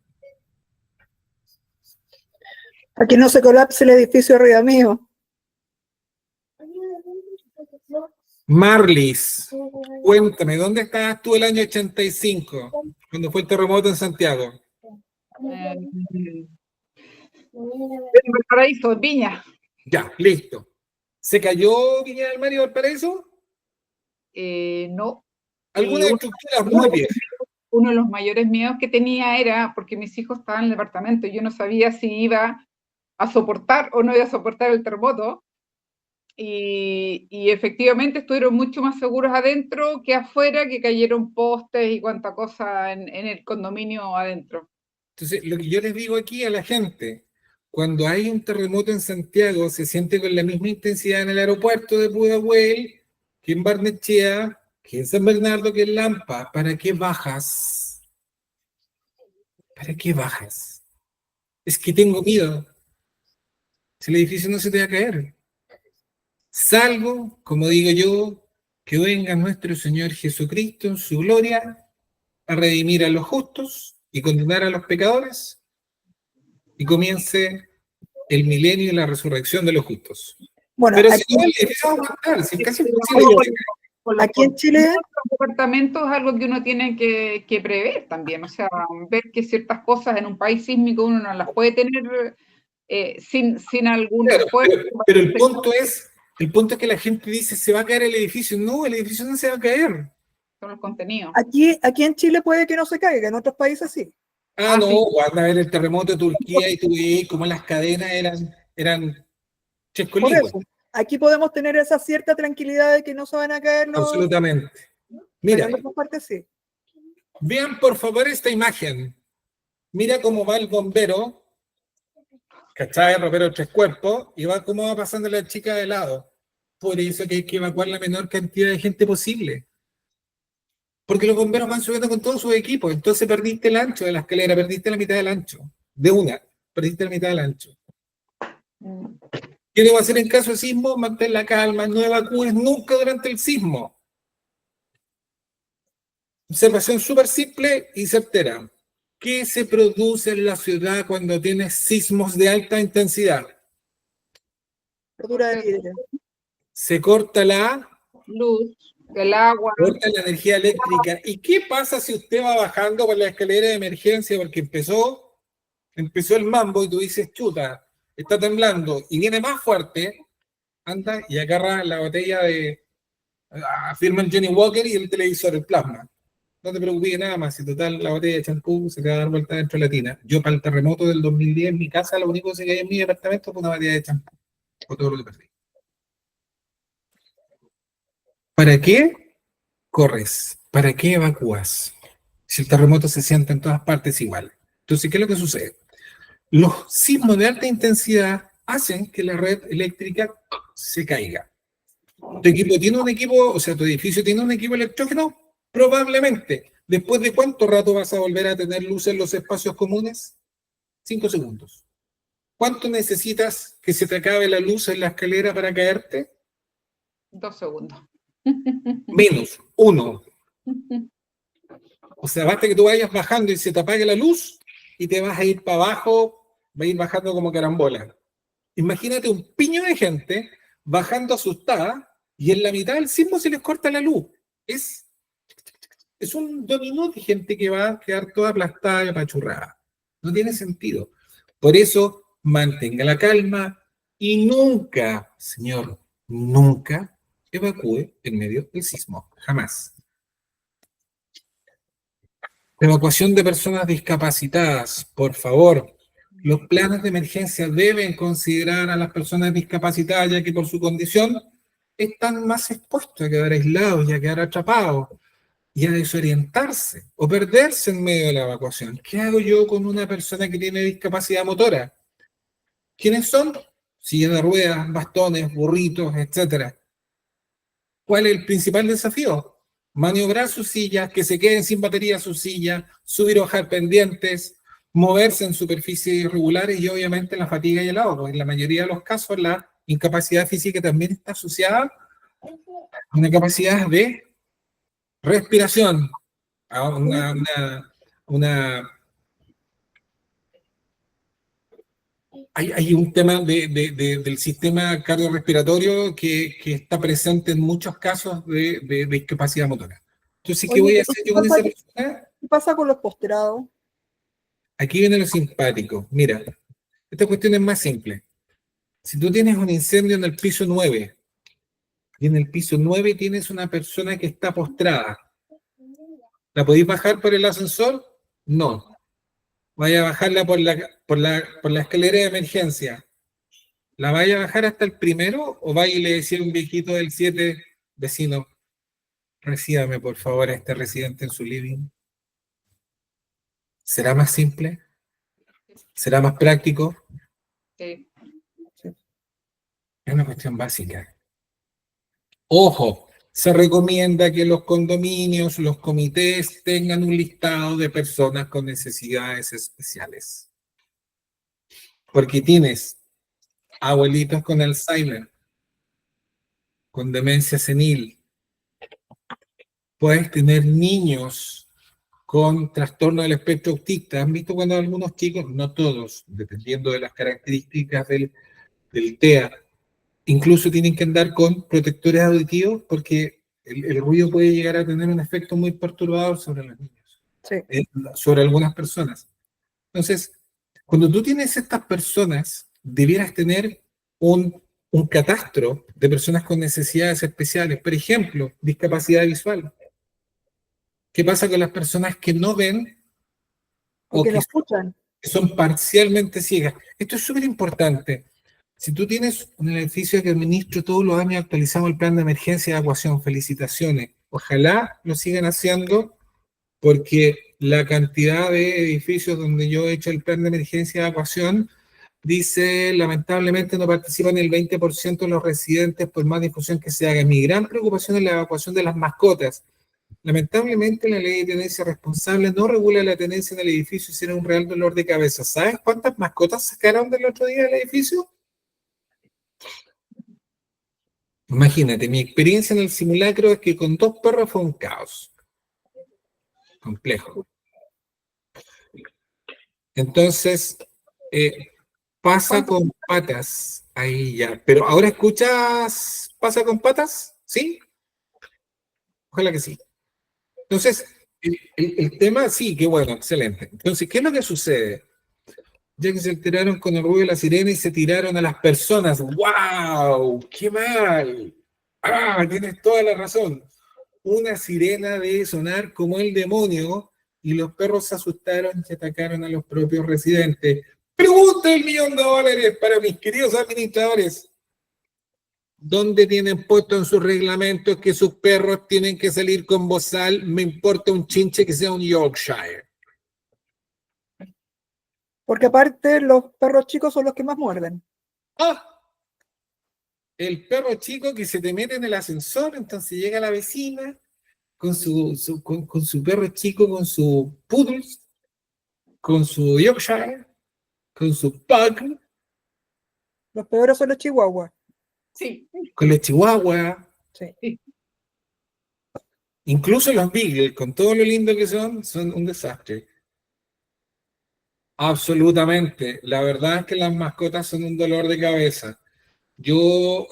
Para que no se colapse el edificio arriba mío.
Marlis, cuéntame, ¿dónde estabas tú el año 85, cuando fue el terremoto en Santiago?
En Valparaíso, en Viña.
Ya, listo. ¿Se cayó Viña del Mar y Valparaíso?
No.
¿Alguna estructura muy vieja?
Uno de los mayores miedos que tenía era porque mis hijos estaban en el departamento y yo no sabía si iba a soportar o no iba a soportar el terremoto. Y efectivamente estuvieron mucho más seguros adentro que afuera, que cayeron postes y cuanta cosa en el condominio adentro.
Entonces, lo que yo les digo aquí a la gente, cuando hay un terremoto en Santiago, se siente con la misma intensidad en el aeropuerto de Pudahuel, que en Barnechea, que en San Bernardo, que en Lampa. ¿Para qué bajas? ¿Para qué bajas? Es que tengo miedo. Si el edificio no se te va a caer. Salvo, como digo yo, que venga nuestro Señor Jesucristo en su gloria a redimir a los justos y condenar a los pecadores y comience el milenio y la resurrección de los justos.
Bueno,
Pero
aquí,
si no, el edificio va a aguantar, si es casi imposible.
aquí en Chile,
Los departamentos es algo que uno tiene que prever también, o sea, ver que ciertas cosas en un país sísmico uno no las puede tener sin algún
Claro,
refuerzo.
pero el punto es que la gente dice, se va a caer el edificio. No, el edificio no se va a caer.
Con el contenido.
aquí en Chile puede que no se caiga, en otros países sí.
No,
Sí.
van a ver el terremoto de Turquía y tú ves cómo las cadenas eran
Por
chescoliguas.
eso, aquí podemos tener esa cierta tranquilidad de que no se van a caer los...
Absolutamente.
Pero
Mira,
en otras partes sí.
vean por favor esta imagen. Mira cómo va el bombero, ¿cachai? El ropero de 3 cuerpos, y va cómo va pasando la chica de lado. Por eso que hay que evacuar la menor cantidad de gente posible. Porque los bomberos van subiendo con todos sus equipos. Entonces perdiste el ancho de la escalera, perdiste la mitad del ancho. De una, perdiste la mitad del ancho. ¿Qué debo hacer en caso de sismo? Mantén la calma, no evacúes nunca durante el sismo. Observación súper simple y certera. ¿Qué se produce en la ciudad cuando tienes sismos de alta intensidad?
Rotura de vidrio.
Se corta la
Luz, el agua.
corta la energía eléctrica. ¿Y qué pasa si usted va bajando por la escalera de emergencia porque empezó el mambo y tú dices, chuta, está temblando y viene más fuerte? Anda y agarra la botella de firma el Johnny Walker y el televisor, el plasma. No te preocupes nada más, si total la botella de champú se te va a dar vuelta dentro de la tina. Yo para el terremoto del 2010 en mi casa, lo único que se caía en mi departamento fue una botella de champú. Por todo lo que perdí. ¿Para qué corres? ¿Para qué evacúas? Si el terremoto se siente en todas partes igual. Entonces, ¿qué es lo que sucede? Los sismos de alta intensidad hacen que la red eléctrica se caiga. ¿Tu equipo tiene un equipo, o sea, tu edificio tiene un equipo electrógeno? Probablemente. ¿Después de cuánto rato vas a volver a tener luz en los espacios comunes? 5 segundos. ¿Cuánto necesitas que se te acabe la luz en la escalera para caerte?
2 segundos.
Menos, 1. O sea, basta que tú vayas bajando y se te apague la luz y te vas a ir para abajo, va a ir bajando como carambola. Imagínate un piño de gente bajando asustada y en la mitad del sismo se les corta la luz. Es un dominó de gente que va a quedar toda aplastada y apachurrada. No tiene sentido. Por eso, mantenga la calma y nunca, señor, nunca evacúe en medio del sismo. Jamás. Evacuación de personas discapacitadas, por favor. Los planes de emergencia deben considerar a las personas discapacitadas, ya que por su condición están más expuestos a quedar aislados y a quedar atrapados y a desorientarse o perderse en medio de la evacuación. ¿Qué hago yo con una persona que tiene discapacidad motora? ¿Quiénes son? Silla de ruedas, bastones, burritos, etcétera. ¿Cuál es el principal desafío? Maniobrar sus sillas, que se queden sin batería sus sillas, subir o bajar pendientes, moverse en superficies irregulares y obviamente la fatiga y el ahogo. En la mayoría de los casos la incapacidad física también está asociada a una capacidad de respiración, a hay un tema del sistema cardiorrespiratorio que está presente en muchos casos de discapacidad motora. Entonces, ¿qué
Oye,
voy a hacer yo con esa persona?
¿qué pasa con los postrados?
Aquí viene lo simpático. Mira, esta cuestión es más simple. Si tú tienes un incendio en el piso 9 y en el piso 9 tienes una persona que está postrada, ¿la podéis bajar por el ascensor? No. Vaya a bajarla por la escalera de emergencia. ¿La vaya a bajar hasta el primero o vaya y le decía a un viejito del 7, vecino, recíbame por favor a este residente en su living? ¿Será más simple? ¿Será más práctico?
Sí.
Es una cuestión básica. Ojo, se recomienda que los condominios, los comités tengan un listado de personas con necesidades especiales. Porque tienes abuelitos con Alzheimer, con demencia senil. Puedes tener niños con trastorno del espectro autista. ¿Han visto cuando algunos chicos, no todos, dependiendo de las características del TEA, incluso tienen que andar con protectores auditivos porque el ruido puede llegar a tener un efecto muy perturbador sobre los niños,
Sí.
sobre algunas personas? Entonces, cuando tú tienes estas personas, debieras tener un catastro de personas con necesidades especiales. Por ejemplo, discapacidad visual. ¿Qué pasa con las personas que no ven
O
o
que
que
no escuchan.
son parcialmente ciegas? Esto es súper importante. Si tú tienes un edificio que administro todos los años, actualizamos el plan de emergencia de evacuación. Felicitaciones. Ojalá lo sigan haciendo porque la cantidad de edificios donde yo he hecho el plan de emergencia de evacuación dice, lamentablemente no participan el 20% de los residentes por más difusión que se haga. Mi gran preocupación es la evacuación de las mascotas. Lamentablemente la ley de tenencia responsable no regula la tenencia en el edificio y será un real dolor de cabeza. ¿Sabes cuántas mascotas sacaron del otro día del edificio? Imagínate, mi experiencia en el simulacro es que con 2 perros fue un caos. Complejo. Entonces, pasa con patas. Ahí ya. Pero ahora escuchas, ¿pasa con patas? ¿Sí? Ojalá que sí. Entonces, el tema, sí, qué bueno, excelente. Entonces, ¿qué es lo que sucede? Ya que se alteraron con el ruido de la sirena y se tiraron a las personas. ¡Wow! ¡Qué mal! ¡Ah! Tienes toda la razón. Una sirena debe sonar como el demonio y los perros se asustaron y atacaron a los propios residentes. Pregunta $1.000.000 para mis queridos administradores. ¿Dónde tienen puesto en sus reglamentos que sus perros tienen que salir con bozal? Me importa un chinche que sea un Yorkshire.
Porque aparte los perros chicos son los que más muerden.
¡Ah! El perro chico que se te mete en el ascensor, entonces llega la vecina con su perro chico, con su poodle, con su Yorkshire, con su pug,
Los peores son los chihuahuas.
Sí.
con la chihuahua,
Sí.
incluso los beagles, con todo lo lindo que son un desastre. Absolutamente. La verdad es que las mascotas son un dolor de cabeza. Yo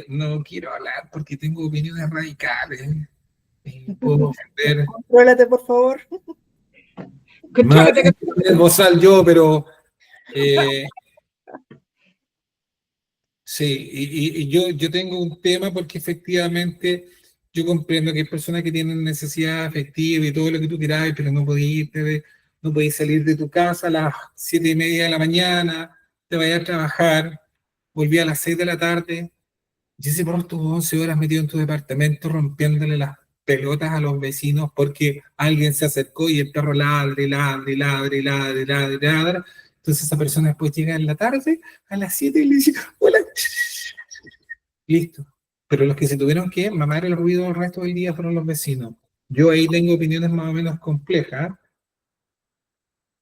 no quiero hablar porque tengo opiniones radicales. Puedo ofender.
Contrólate, por favor.
Más
Contrólate,
bozal yo, pero sí, y yo tengo un tema porque efectivamente yo comprendo que hay personas que tienen necesidad afectiva y todo lo que tú quieras, pero no podías no podías salir de tu casa a las 7:30 de la mañana, te vayas a trabajar, volví a las 6 de la tarde, y ese por tus 11 horas metido en tu departamento rompiéndole las pelotas a los vecinos porque alguien se acercó y el perro ladre, ladre, ladre, ladre, ladre, ladra. Entonces esa persona después llega en la tarde a las 7 y le dice, hola, listo. Pero los que se tuvieron que mamar el ruido el resto del día fueron los vecinos. Yo ahí tengo opiniones más o menos complejas.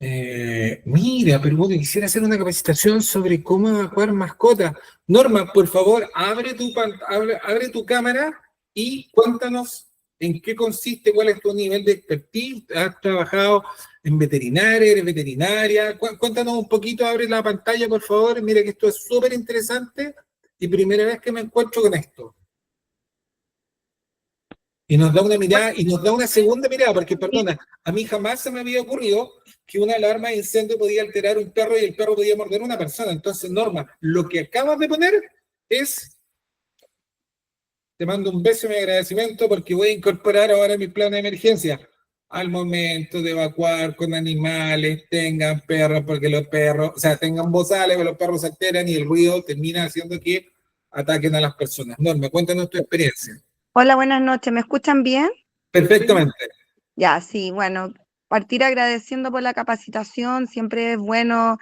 Mira, pero bueno, quisiera hacer una capacitación sobre cómo evacuar mascotas. Norma, por favor, abre tu cámara y cuéntanos en qué consiste, cuál es tu nivel de expertise. ¿Has trabajado en veterinaria, eres veterinaria? Cuéntanos un poquito, abre la pantalla, por favor. Mira que esto es súper interesante y primera vez que me encuentro con esto. Y nos da una mirada, y nos da una segunda mirada, porque, perdona, a mí jamás se me había ocurrido que una alarma de incendio podía alterar un perro y el perro podía morder a una persona. Entonces, Norma, lo que acabas de poner es, te mando un beso y mi agradecimiento porque voy a incorporar ahora mi plan de emergencia. Al momento de evacuar con animales, tengan perros, porque los perros, o sea, tengan bozales, porque los perros se alteran y el ruido termina haciendo que ataquen a las personas. Norma, cuéntanos tu experiencia.
Hola, buenas noches. ¿Me escuchan bien?
Perfectamente.
Ya, sí, bueno, partir agradeciendo por la capacitación. Siempre es bueno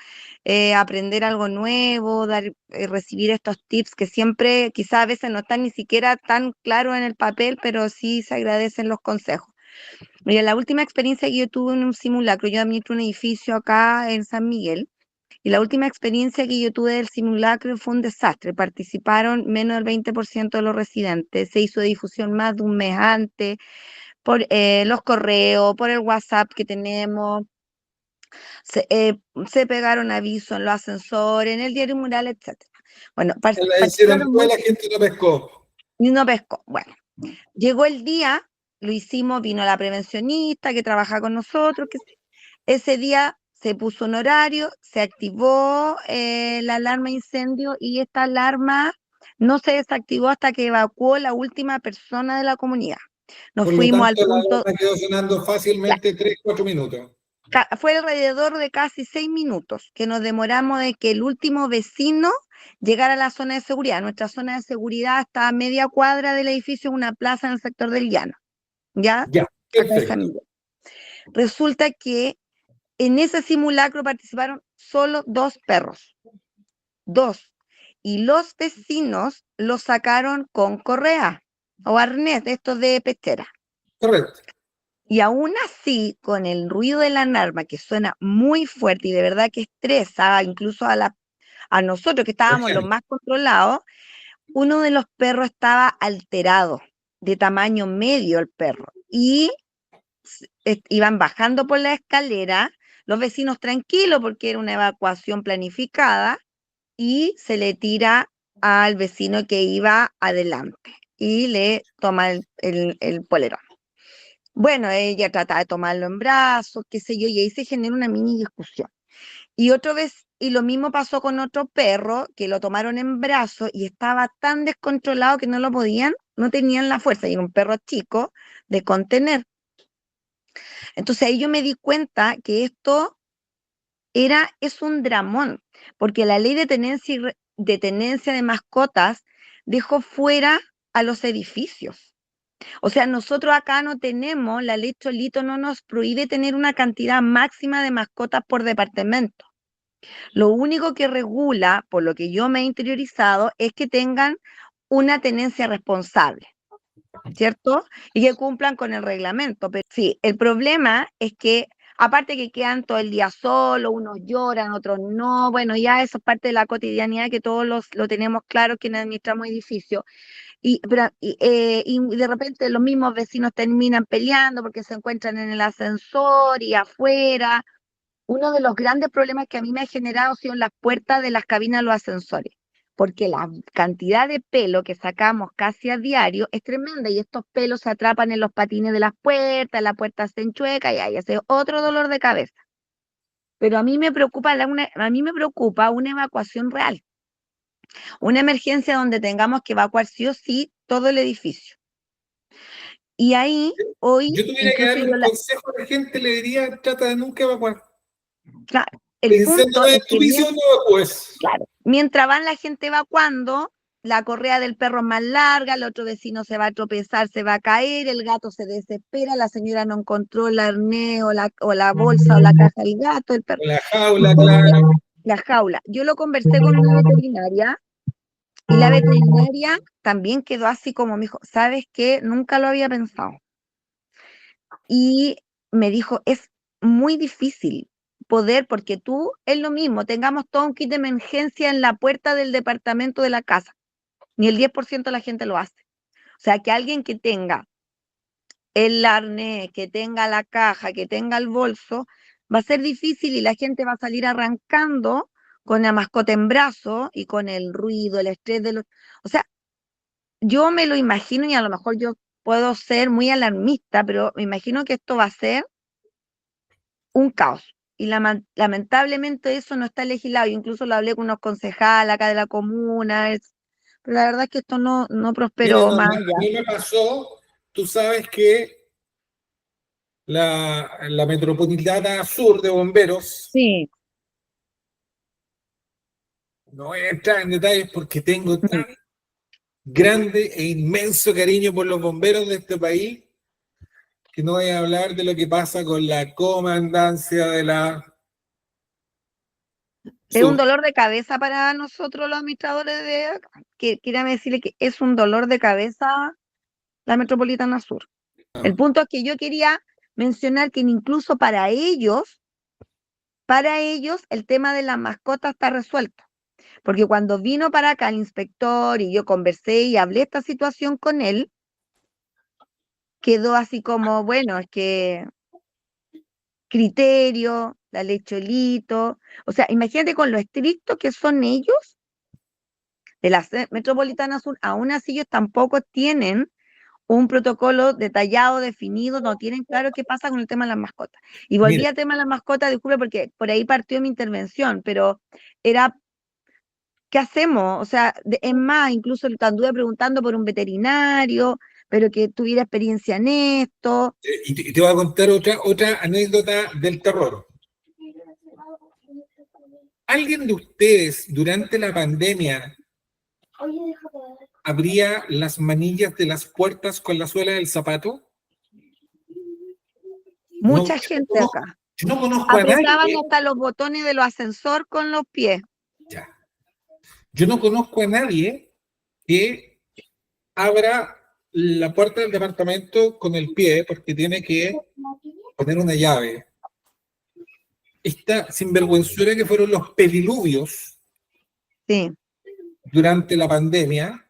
aprender algo nuevo, recibir estos tips que siempre, quizás a veces no están ni siquiera tan claros en el papel, pero sí se agradecen los consejos. Mira, la última experiencia que yo tuve en un simulacro, yo administro un edificio acá en San Miguel. Y la última experiencia que yo tuve del simulacro fue un desastre. Participaron menos del 20% de los residentes. Se hizo difusión más de un mes antes, por los correos, por el WhatsApp que tenemos. Se pegaron avisos en los ascensores, en el diario mural, etc. Bueno,
La hicieron
participaron
toda
muy,
la gente no pescó.
y no pescó. Bueno, llegó el día, lo hicimos, vino la prevencionista que trabaja con nosotros, ese día se puso un horario, se activó la alarma de incendio y esta alarma no se desactivó hasta que evacuó la última persona de la comunidad. Nos
Por lo
fuimos al
tanto, la
punto,
alarma quedó sonando fácilmente 3-4 minutos.
fue alrededor de casi 6 minutos que nos demoramos de que el último vecino llegara a la zona de seguridad. Nuestra zona de seguridad está a media cuadra del edificio, una plaza en el sector del Llano, ¿ya?
Ya,
Acá en San
perfecto.
Miguel. Resulta que en ese simulacro participaron solo 2 perros, 2. Y los vecinos los sacaron con correa o arnés de estos de pechera.
Correcto.
Y aún así, con el ruido de la alarma que suena muy fuerte y de verdad que estresa incluso a nosotros que estábamos los más controlados, uno de los perros estaba alterado, de tamaño medio el perro. Y iban bajando por la escalera, los vecinos tranquilos porque era una evacuación planificada, y se le tira al vecino que iba adelante y le toma el polerón. Bueno, ella trata de tomarlo en brazos, qué sé yo, y ahí se genera una mini discusión. Y lo mismo pasó con otro perro que lo tomaron en brazos y estaba tan descontrolado que no tenían la fuerza, y era un perro chico, de contener. Entonces ahí yo me di cuenta que esto es un dramón, porque la ley de tenencia de mascotas dejó fuera a los edificios. O sea, nosotros acá no tenemos, la ley Cholito no nos prohíbe tener una cantidad máxima de mascotas por departamento. Lo único que regula, por lo que yo me he interiorizado, es que tengan una tenencia responsable, ¿cierto? Y que cumplan con el reglamento. Pero sí, el problema es que, aparte que quedan todo el día solos, unos lloran, otros no, bueno, ya eso es parte de la cotidianidad que todos lo tenemos claro quienes administramos edificios. Y de repente los mismos vecinos terminan peleando porque se encuentran en el ascensor y afuera. Uno de los grandes problemas que a mí me ha generado son las puertas de las cabinas de los ascensores. porque la cantidad de pelo que sacamos casi a diario es tremenda y estos pelos se atrapan en los patines de las puertas, la puerta se enchueca y ahí hace otro dolor de cabeza. Pero a mí me preocupa una evacuación real, una emergencia donde tengamos que evacuar sí o sí todo el edificio. Y ahí, hoy,
Yo tuviera que
incluso
darle un consejo a la gente, le diría, trata de nunca evacuar.
claro, el
Pensando
punto
en
es
tu
que
piso, no evacúes.
claro, mientras van la gente evacuando, la correa del perro es más larga, el otro vecino se va a tropezar, se va a caer, el gato se desespera, la señora no encontró el arnés o la bolsa o la caja del gato, el perro.
La jaula,
Entonces,
claro.
la jaula. Yo lo conversé con una veterinaria y la veterinaria también quedó así como me dijo, ¿sabes qué? Nunca lo había pensado. Y me dijo, es muy difícil poder, porque tú es lo mismo, tengamos todo un kit de emergencia en la puerta del departamento de la casa, ni el 10% de la gente lo hace. O sea, que alguien que tenga el arnés, que tenga la caja, que tenga el bolso, va a ser difícil y la gente va a salir arrancando con la mascota en brazo y con el ruido, el estrés de los... O sea, yo me lo imagino y a lo mejor yo puedo ser muy alarmista, pero me imagino que esto va a ser un caos. Y lamentablemente eso no está legislado. Yo incluso lo hablé con unos concejales acá de la comuna, pero la verdad es que esto no
Mira,
prosperó más
a
allá.
mí me pasó, tú sabes que la Metropolitana Sur de Bomberos,
Sí,
no voy a entrar en detalles porque tengo
mm,
tan grande e inmenso cariño por los bomberos de este país, que no voy a hablar de lo que pasa con la comandancia de la
es un
Sur.
dolor de cabeza para nosotros los administradores de acá. Quiero decirle que es un dolor de cabeza la Metropolitana Sur. El punto es que yo quería mencionar que incluso para ellos el tema de las mascotas está resuelto. Porque cuando vino para acá el inspector y yo conversé y hablé esta situación con él, quedó así como, bueno, es que criterio, la ley Cholito, o sea, imagínate con lo estricto que son ellos de la Metropolitana Sur, aún así ellos tampoco tienen un protocolo detallado, definido, no tienen claro qué pasa con el tema de las mascotas. Y volví
Mira,
al tema de las mascotas, disculpe, porque por ahí partió mi intervención, pero era, ¿qué hacemos? O sea, es más, incluso anduve preguntando por un veterinario, pero que tuviera experiencia en esto.
y te voy a contar otra anécdota del terror. ¿Alguien de ustedes durante la pandemia abría las manillas de las puertas con la suela del zapato? No,
Mucha gente acá.
yo no conozco a
Apretaban
nadie,
hasta los botones de los ascensores con los pies.
ya, yo no conozco a nadie que abra la puerta del departamento con el pie porque tiene que poner una llave. Esta sinvergüenzura que fueron los pediluvios
Sí,
durante la pandemia,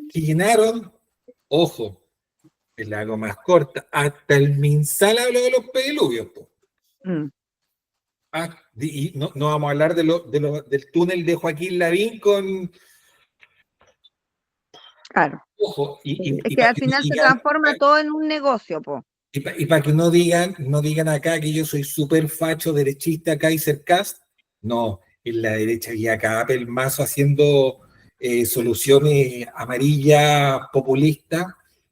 que llenaron, ojo, el hago más corta, hasta el Minsal habló de los pediluvios. Po.
mm,
Y no vamos a hablar del túnel de Joaquín Lavín con,
claro.
ojo,
Es
y
que
para
al
que no
final se
digan,
transforma todo en un negocio, po.
y para que no digan acá que yo soy súper facho derechista, Kaiser Cast, no, en la derecha y acá el mazo haciendo soluciones amarillas populistas.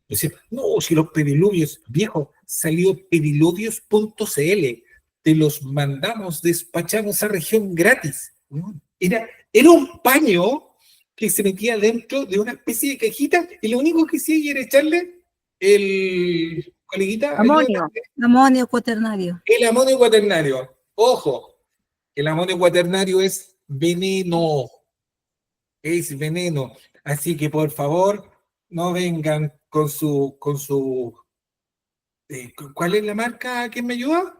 Decir, no, si los pediluvios, viejo, salió pediluvios.cl, te los mandamos, despachamos a región gratis. ¿No? Era un paño que se metía dentro de una especie de cajita y lo único que hacía era echarle el coleguita,
Amonio.
Amonio cuaternario.
el amonio cuaternario. Ojo, el amonio cuaternario es veneno. Es veneno. Así que por favor, no vengan ¿cuál es la marca que me ayuda?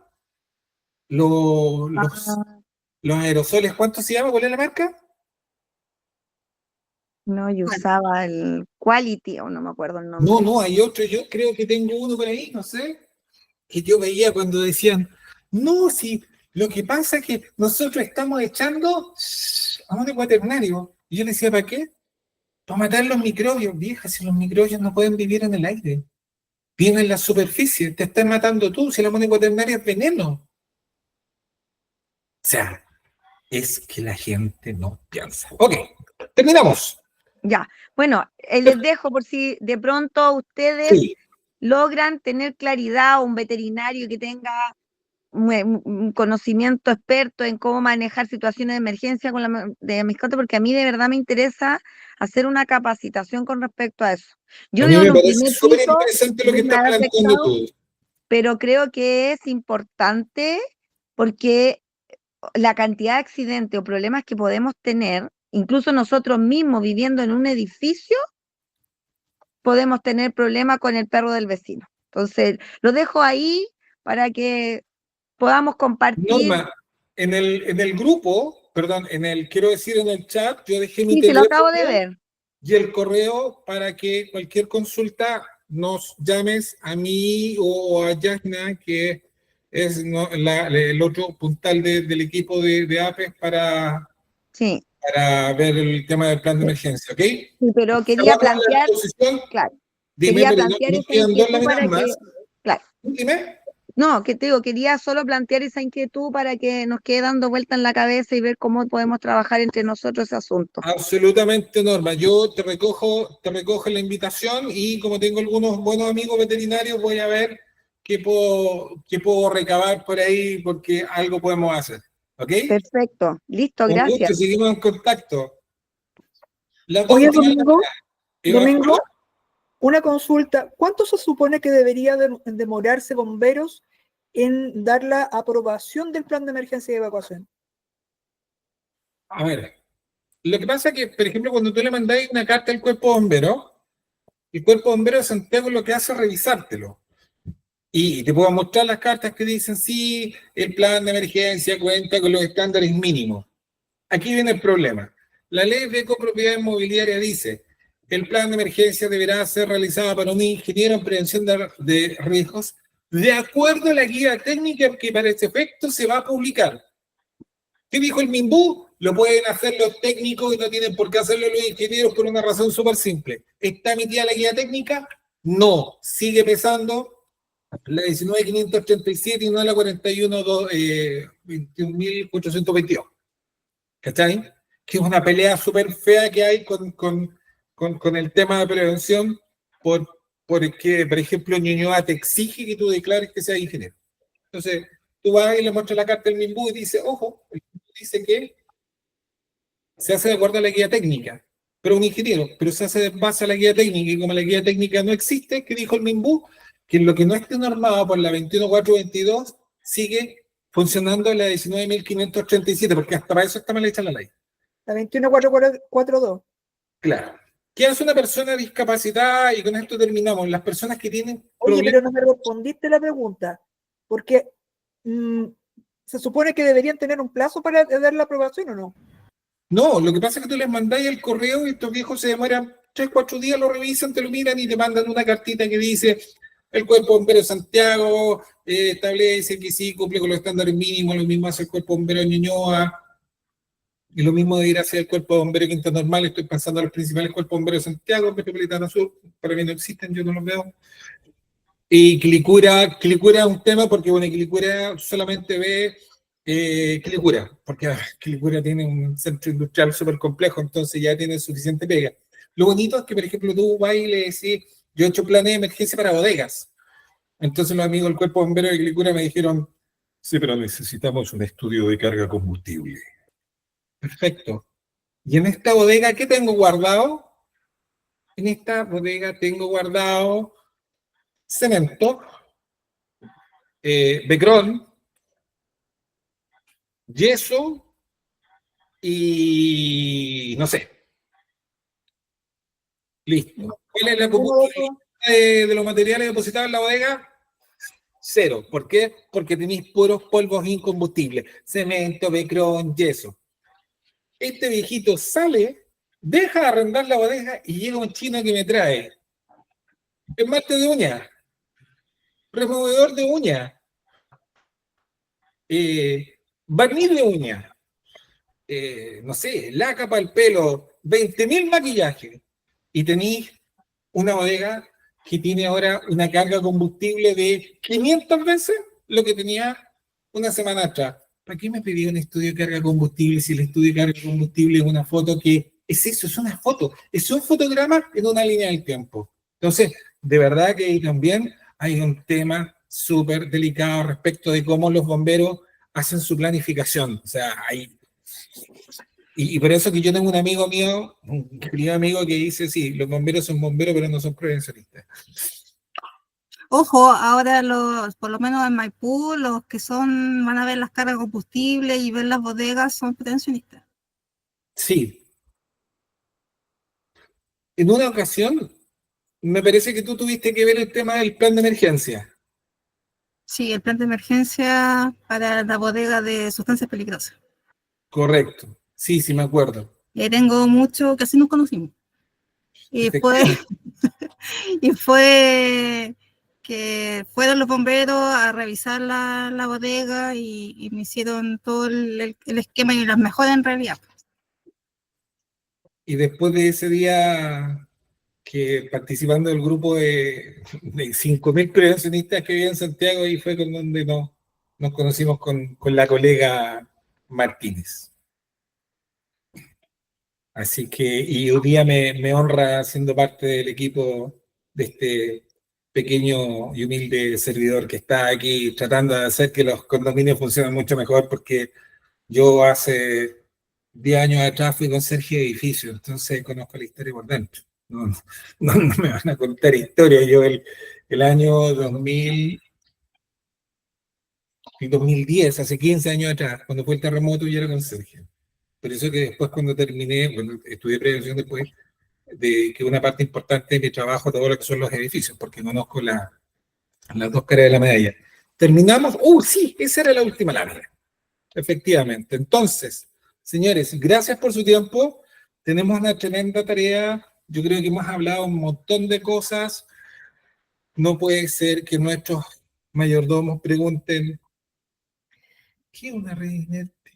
Los, los,
Ah,
los aerosoles, ¿cuánto se llama? ¿Cuál es la marca?
no, yo
Bueno,
usaba el Quality, o no me acuerdo el nombre.
No, hay otro, yo creo que tengo uno por ahí, no sé, que yo veía cuando decían, no, si lo que pasa es que nosotros estamos echando amonio cuaternario. Y yo le decía, ¿para qué? Para matar los microbios, vieja, si los microbios no pueden vivir en el aire. Viven en la superficie, te estás matando tú, si la amonía cuaternaria es veneno. O sea, es que la gente no piensa. Ok, terminamos.
Ya, bueno, les dejo por si de pronto ustedes
Sí.
logran tener claridad, un veterinario que tenga un conocimiento experto en cómo manejar situaciones de emergencia con de mascota, porque a mí de verdad me interesa hacer una capacitación con respecto a eso. Yo
A mí
vivo en
me
un
parece
primer
súper
piso,
interesante lo
no
que
es
estás
nada
planteando
afectado,
tú.
pero creo que es importante porque la cantidad de accidentes o problemas que podemos tener, incluso nosotros mismos viviendo en un edificio, podemos tener problemas con el perro del vecino. Entonces, lo dejo ahí para que podamos compartir.
Norma, en el grupo, perdón, quiero decir en el chat, yo dejé mi
Sí, se lo acabo de
teléfono
ver.
y el correo para que cualquier consulta nos llames a mí o a Yasna, que es el otro puntal del equipo de APES
Sí,
para ver el tema del plan de emergencia, ¿ok?
sí, pero quería
Cerramos la
plantear,
exposición.
claro,
Dime,
quería
pero
plantear
nos
esa
quedan 2
inquietud
láminas
para que,
más.
claro,
Dime.
no, que te digo, quería solo plantear esa inquietud para que nos quede dando vuelta en la cabeza y ver cómo podemos trabajar entre nosotros ese asunto.
Absolutamente, Norma. Yo te recojo la invitación y como tengo algunos buenos amigos veterinarios, voy a ver qué puedo recabar por ahí porque algo podemos hacer. ¿Ok?
Perfecto, listo,
Un
gracias.
gusto, seguimos en contacto. Las dos
Oye,
últimas
Domingo,
láminas.
Domingo, una consulta. ¿Cuánto se supone que debería demorarse bomberos en dar la aprobación del plan de emergencia y evacuación?
A ver, lo que pasa es que, por ejemplo, cuando tú le mandáis una carta al cuerpo bombero, el cuerpo bombero de Santiago lo que hace es revisártelo. Y te puedo mostrar las cartas que dicen, sí, el plan de emergencia cuenta con los estándares mínimos. Aquí viene el problema. La ley de copropiedad inmobiliaria dice, el plan de emergencia deberá ser realizado por un ingeniero en prevención de riesgos de acuerdo a la guía técnica que para este efecto se va a publicar. ¿Qué dijo el MIMBU? Lo pueden hacer los técnicos y no tienen por qué hacerlo los ingenieros por una razón súper simple. ¿Está emitida la guía técnica? No. Sigue pesando la 19.537 y no la 21.422. ¿Cachai? Que es una pelea súper fea que hay con el tema de prevención porque, por ejemplo, Ñuñoa te exige que tú declares que seas ingeniero. Entonces, tú vas y le muestras la carta del MIMBU y dice, ojo, el MIMBU dice que se hace de acuerdo a la guía técnica, pero un ingeniero, pero se hace de base a la guía técnica, y como la guía técnica no existe, ¿qué dijo el MIMBU? Que en lo que no esté normado por la 21.422 sigue funcionando la 19.537, porque hasta para eso está mal hecha la ley.
La 21442.
Claro. ¿Qué hace una persona discapacitada? Y con esto terminamos. Las personas que tienen
Oye,
problemas.
pero no me respondiste la pregunta, porque se supone que deberían tener un plazo para dar la aprobación, ¿o no?
No, lo que pasa es que tú les mandáis el correo y estos viejos se demoran 3, 4 días, lo revisan, te lo miran y te mandan una cartita que dice el Cuerpo Bombero de Santiago establece que sí, cumple con los estándares mínimos, lo mismo hace el Cuerpo Bombero de Ñuñoa, y lo mismo debería hacer el Cuerpo Bombero de Quinta Normal. Estoy pensando en los principales Cuerpos Bomberos de Santiago, Metropolitana Sur, para mí no existen, yo no los veo. Y Quilicura es un tema porque, bueno, Quilicura solamente ve Quilicura, porque Quilicura tiene un centro industrial súper complejo, entonces ya tiene suficiente pega. Lo bonito es que, por ejemplo, tú vas y le decís, yo he hecho planes de emergencia para bodegas. Entonces los amigos del Cuerpo Bombero de Quilicura me dijeron, sí, pero necesitamos un estudio de carga combustible. Perfecto. ¿Y en esta bodega qué tengo guardado? En esta bodega tengo guardado cemento, becrón, yeso y no sé. Listo. ¿Cuál es la combustibilidad de los materiales depositados en la bodega? 0. ¿Por qué? Porque tenéis puros polvos incombustibles. Cemento, becrón, yeso. Este viejito sale, deja de arrendar la bodega y llega un chino que me trae esmalte de uña, removedor de uña, barniz de uña, no sé, laca para el pelo, 20.000 maquillajes, y tenéis una bodega que tiene ahora una carga de combustible de 500 veces lo que tenía una semana atrás. ¿Para qué me pedí un estudio de carga de combustible si el estudio de carga de combustible es una foto que es eso, es una foto, es un fotograma en una línea del tiempo? Entonces, de verdad que ahí también hay un tema súper delicado respecto de cómo los bomberos hacen su planificación. O sea, hay... Y por eso que yo tengo un amigo mío, un querido amigo que dice, sí, los bomberos son bomberos, pero no son prevencionistas.
Ojo, ahora por lo menos en Maipú, los que van a ver las cargas de combustible y ver las bodegas son prevencionistas.
Sí. En una ocasión, me parece que tú tuviste que ver el tema del plan de emergencia.
Sí, el plan de emergencia para la bodega de sustancias peligrosas.
Correcto. Sí, sí, me acuerdo.
Tengo mucho que así nos conocimos. Y fue,
Efectivamente.
y fue que fueron los bomberos a revisar la bodega y me hicieron todo el esquema y las mejoras en realidad.
Y después de ese día que participando del grupo de 5.000 prevencionistas que había en Santiago, y fue con donde nos conocimos con la colega Martínez. Así que, y hoy día me honra siendo parte del equipo de este pequeño y humilde servidor que está aquí tratando de hacer que los condominios funcionen mucho mejor, porque yo hace 10 años atrás fui conserje de edificio, entonces conozco la historia por dentro. No me van a contar historia. Yo el año 2000 y 2010, hace 15 años atrás, cuando fue el terremoto, yo era conserje. Por eso que después cuando terminé, bueno, estudié prevención después, de que una parte importante de mi trabajo, todo lo que son los edificios, porque conozco las dos caras de la medalla. Terminamos, sí, esa era la última lámina. Efectivamente. Entonces, señores, gracias por su tiempo. Tenemos una tremenda tarea. Yo creo que hemos hablado un montón de cosas. No puede ser que nuestros mayordomos pregunten, ¿qué es una red inerte?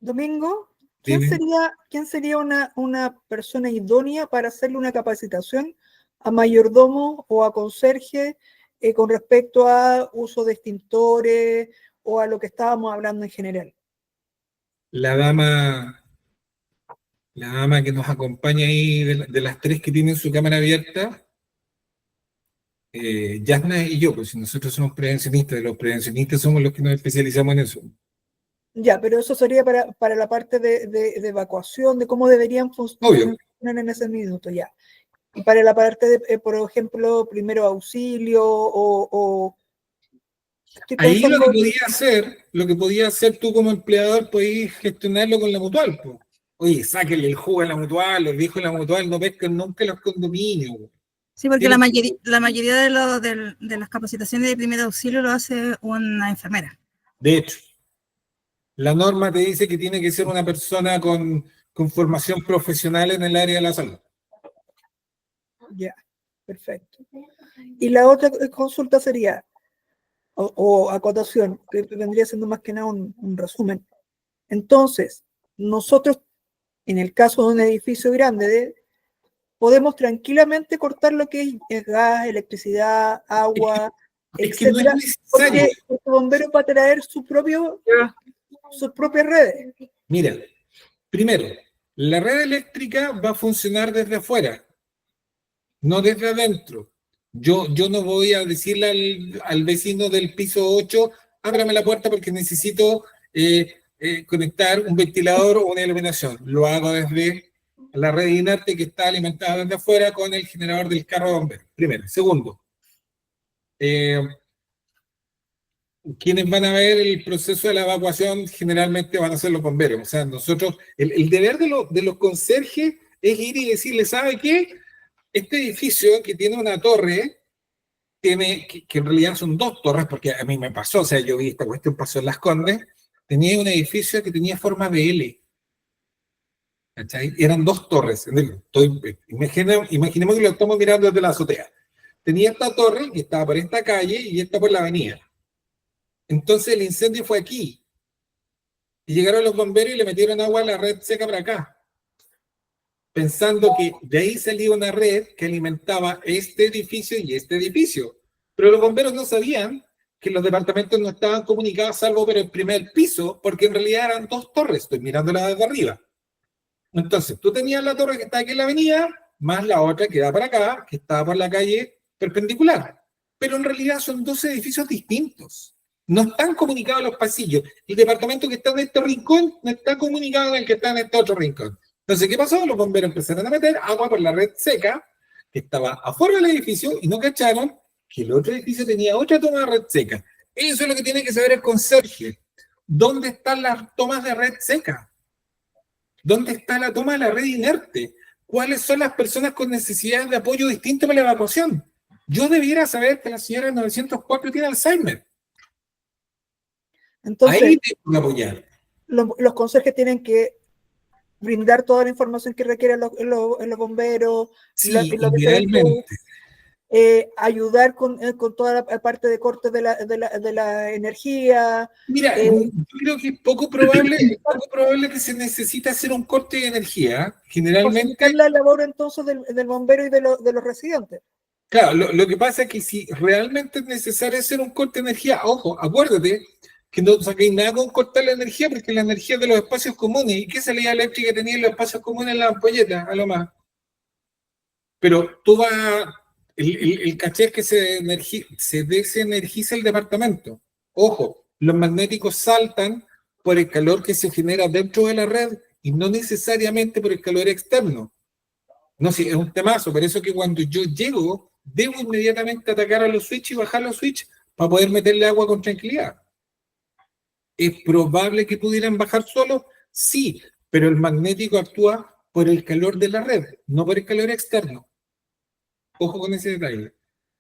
Domingo, ¿quién
Dime.
sería una persona idónea para hacerle una capacitación a mayordomo o a conserje con respecto a uso de extintores o a lo que estábamos hablando en general?
La dama que nos acompaña ahí, de las tres que tienen su cámara abierta, Yasna y yo, pues si nosotros somos prevencionistas, los prevencionistas somos los que nos especializamos en eso.
Ya, pero eso sería para la parte de evacuación, de cómo deberían funcionar en ese minuto, ya. Y para la parte de, por ejemplo, primero auxilio o
ahí lo que podía hacer tú como empleador, podías gestionarlo con la mutual, pues. Oye, sáquenle el jugo a la mutual, los viejos de la mutual no pescan nunca los condominios.
Sí, porque la mayoría de las capacitaciones de primer auxilio lo hace una enfermera.
De hecho, la norma te dice que tiene que ser una persona con formación profesional en el área de la salud.
Ya, perfecto. Y la otra consulta sería, o acotación, que vendría siendo más que nada un resumen. Entonces, nosotros, en el caso de un edificio grande, podemos tranquilamente cortar lo que es gas, electricidad, agua, etcétera, porque el bombero va a traer sus propias redes.
Mira, primero, la red eléctrica va a funcionar desde afuera, no desde adentro. Yo no voy a decirle al vecino del piso 8, ábrame la puerta porque necesito conectar un ventilador o una iluminación. Lo hago desde la red inerte que está alimentada desde afuera con el generador del carro de bomberos. Primero. Segundo, quienes van a ver el proceso de la evacuación generalmente van a ser los bomberos. O sea, nosotros, el deber de los conserjes es ir y decirle, ¿sabe qué? Este edificio que tiene una torre, que en realidad son dos torres, porque a mí me pasó, o sea, yo vi esta cuestión, pasó en Las Condes, tenía un edificio que tenía forma de L. ¿Cachai? Eran dos torres. Imaginemos que lo estamos mirando desde la azotea. Tenía esta torre que estaba por esta calle y esta por la avenida. Entonces el incendio fue aquí. Y llegaron los bomberos y le metieron agua a la red seca para acá, pensando que de ahí salía una red que alimentaba este edificio y este edificio. Pero los bomberos no sabían que los departamentos no estaban comunicados salvo por el primer piso, porque en realidad eran dos torres, estoy mirándola desde arriba. Entonces, tú tenías la torre que está aquí en la avenida, más la otra que da para acá, que estaba por la calle perpendicular. Pero en realidad son dos edificios distintos. No están comunicados los pasillos. El departamento que está en este rincón no está comunicado con el que está en este otro rincón. Entonces, ¿qué pasó? Los bomberos empezaron a meter agua por la red seca, que estaba afuera del edificio, y no cacharon que el otro edificio tenía otra toma de red seca. Eso es lo que tiene que saber el conserje. ¿Dónde están las tomas de red seca? ¿Dónde está la toma de la red inerte? ¿Cuáles son las personas con necesidades de apoyo distinto para la evacuación? Yo debiera saber que la señora del 904 tiene Alzheimer.
Entonces,
Ahí tengo que apoyar.
los conserjes tienen que brindar toda la información que requieren los bomberos,
Sí,
los diferentes,
idealmente.
ayudar con toda la parte de corte de la energía.
Mira, yo creo que es poco probable que se necesite hacer un corte de energía. Generalmente,
Facilitar la labor entonces del bombero y de los residentes.
claro, lo que pasa es que si realmente es necesario hacer un corte de energía, ojo, acuérdate que no saquéis nada con cortar la energía, porque la energía es de los espacios comunes. ¿Y qué salida eléctrica tenía en los espacios comunes en la ampolleta? A lo más. Pero tú vas, el caché es que se desenergiza el departamento. Ojo, los magnéticos saltan por el calor que se genera dentro de la red y no necesariamente por el calor externo. No, sí, es un temazo, por eso que cuando yo llego, debo inmediatamente atacar a los switches y bajar los switches para poder meterle agua con tranquilidad. ¿Es probable que pudieran bajar solos? Sí, pero el magnético actúa por el calor de la red, no por el calor externo. Ojo con ese detalle.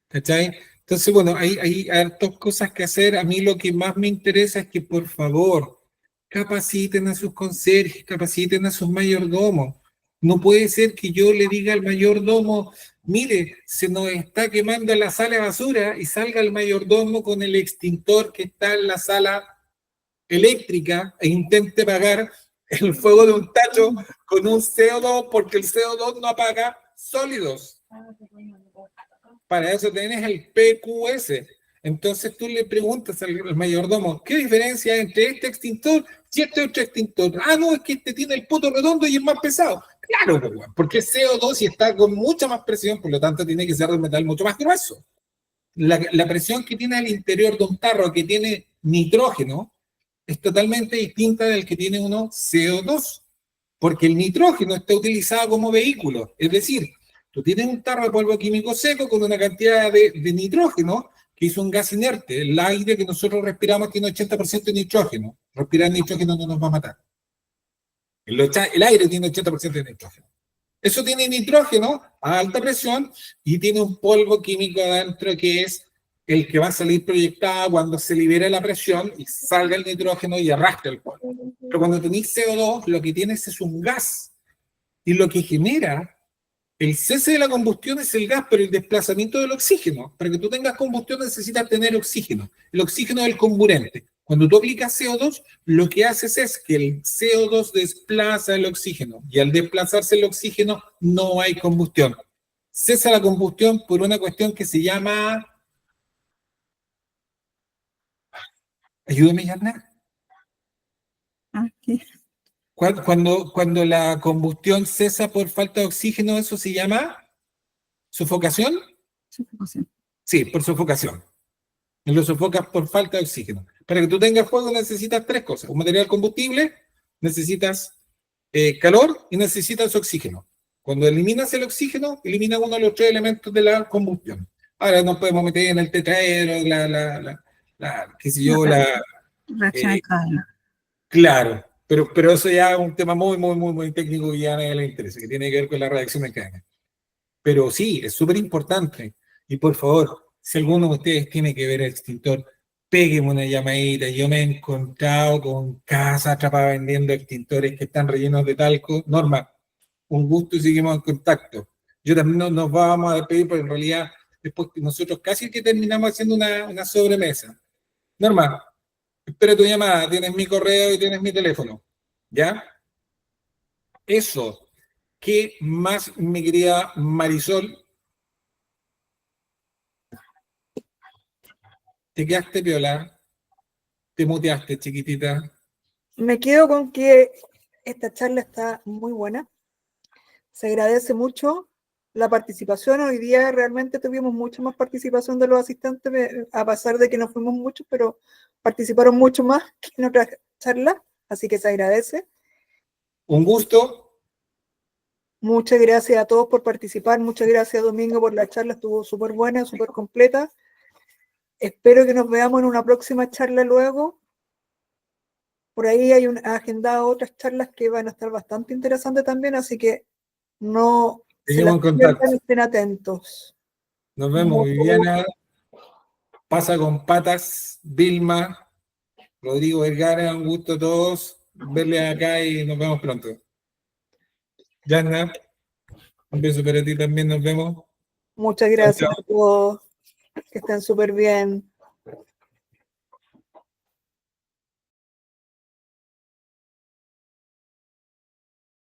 ¿Cachai? Entonces, bueno, hay hartas cosas que hacer. A mí lo que más me interesa es que, por favor, capaciten a sus conserjes, capaciten a sus mayordomos. No puede ser que yo le diga al mayordomo, mire, se nos está quemando la sala de basura, y salga el mayordomo con el extintor que está en la sala eléctrica e intente apagar el fuego de un tacho con un CO2, porque el CO2 no apaga sólidos. Para eso tienes el PQS. Entonces tú le preguntas al mayordomo, ¿qué diferencia hay entre este extintor y este otro extintor? Ah, no, es que este tiene el poto redondo y es más pesado. Claro, porque es CO2 y está con mucha más presión, por lo tanto tiene que ser de metal mucho más grueso. La presión que tiene al interior de un tarro que tiene nitrógeno es totalmente distinta del que tiene uno CO2, porque el nitrógeno está utilizado como vehículo. Es decir, tú tienes un tarro de polvo químico seco con una cantidad de nitrógeno que es un gas inerte. El aire que nosotros respiramos tiene 80% de nitrógeno. Respirar nitrógeno no nos va a matar. El aire tiene 80% de nitrógeno. Eso tiene nitrógeno a alta presión y tiene un polvo químico adentro que es el que va a salir proyectado cuando se libere la presión y salga el nitrógeno y arrastre el polvo. Pero cuando tenéis CO2, lo que tienes es un gas. Y lo que genera el cese de la combustión es el gas, pero el desplazamiento del oxígeno. Para que tú tengas combustión necesitas tener oxígeno. El oxígeno es el comburente. Cuando tú aplicas CO2, lo que haces es que el CO2 desplaza el oxígeno. Y al desplazarse el oxígeno, no hay combustión. Cesa la combustión por una cuestión que se llama... Ayúdame, Yarna.
Aquí.
Cuando la combustión cesa por falta de oxígeno, ¿eso se llama sofocación?
Sofocación.
Sí, por sofocación. Y lo sofocas por falta de oxígeno. Para que tú tengas fuego necesitas tres cosas. Un material combustible, necesitas calor y necesitas oxígeno. Cuando eliminas el oxígeno, eliminas uno de los tres elementos de la combustión. Ahora nos podemos meter en el tetraedro, qué sé yo,
Reacción en cadena.
Claro, pero eso ya es un tema muy técnico que ya a nadie le interesa, que tiene que ver con la reacción en cadena. Pero sí, es súper importante. Y por favor, si alguno de ustedes tiene que ver el extintor, péguenme una llamadita. Yo me he encontrado con casas atrapadas vendiendo extintores que están rellenos de talco. Norma, un gusto y seguimos en contacto. Yo también nos vamos a despedir, porque en realidad después nosotros casi que terminamos haciendo una sobremesa. Norma, espero tu llamada, tienes mi correo y tienes mi teléfono, ¿ya? Eso. ¿Qué más, mi querida Marisol? ¿Te quedaste piola? ¿Te muteaste, chiquitita?
Me quedo con que esta charla está muy buena. Se agradece mucho la participación. Hoy día realmente tuvimos mucha más participación de los asistentes, a pesar de que no fuimos muchos, pero participaron mucho más que en otras charlas, así que se agradece.
Un gusto.
Muchas gracias a todos por participar. Muchas gracias, Domingo, por la charla. Estuvo súper buena, súper completa. Espero que nos veamos en una próxima charla luego. Por ahí hay agendadas otras charlas que van a estar bastante interesantes también, así que no se
Seguimos
las
en contacto.
pierdan, estén atentos.
Nos vemos,
Muy
Viviana. Pasa con patas, Vilma, Rodrigo Vergara, un gusto a todos verles acá y nos vemos pronto. Yana, un beso para ti también, nos vemos.
Muchas gracias a todos. Que estén súper bien.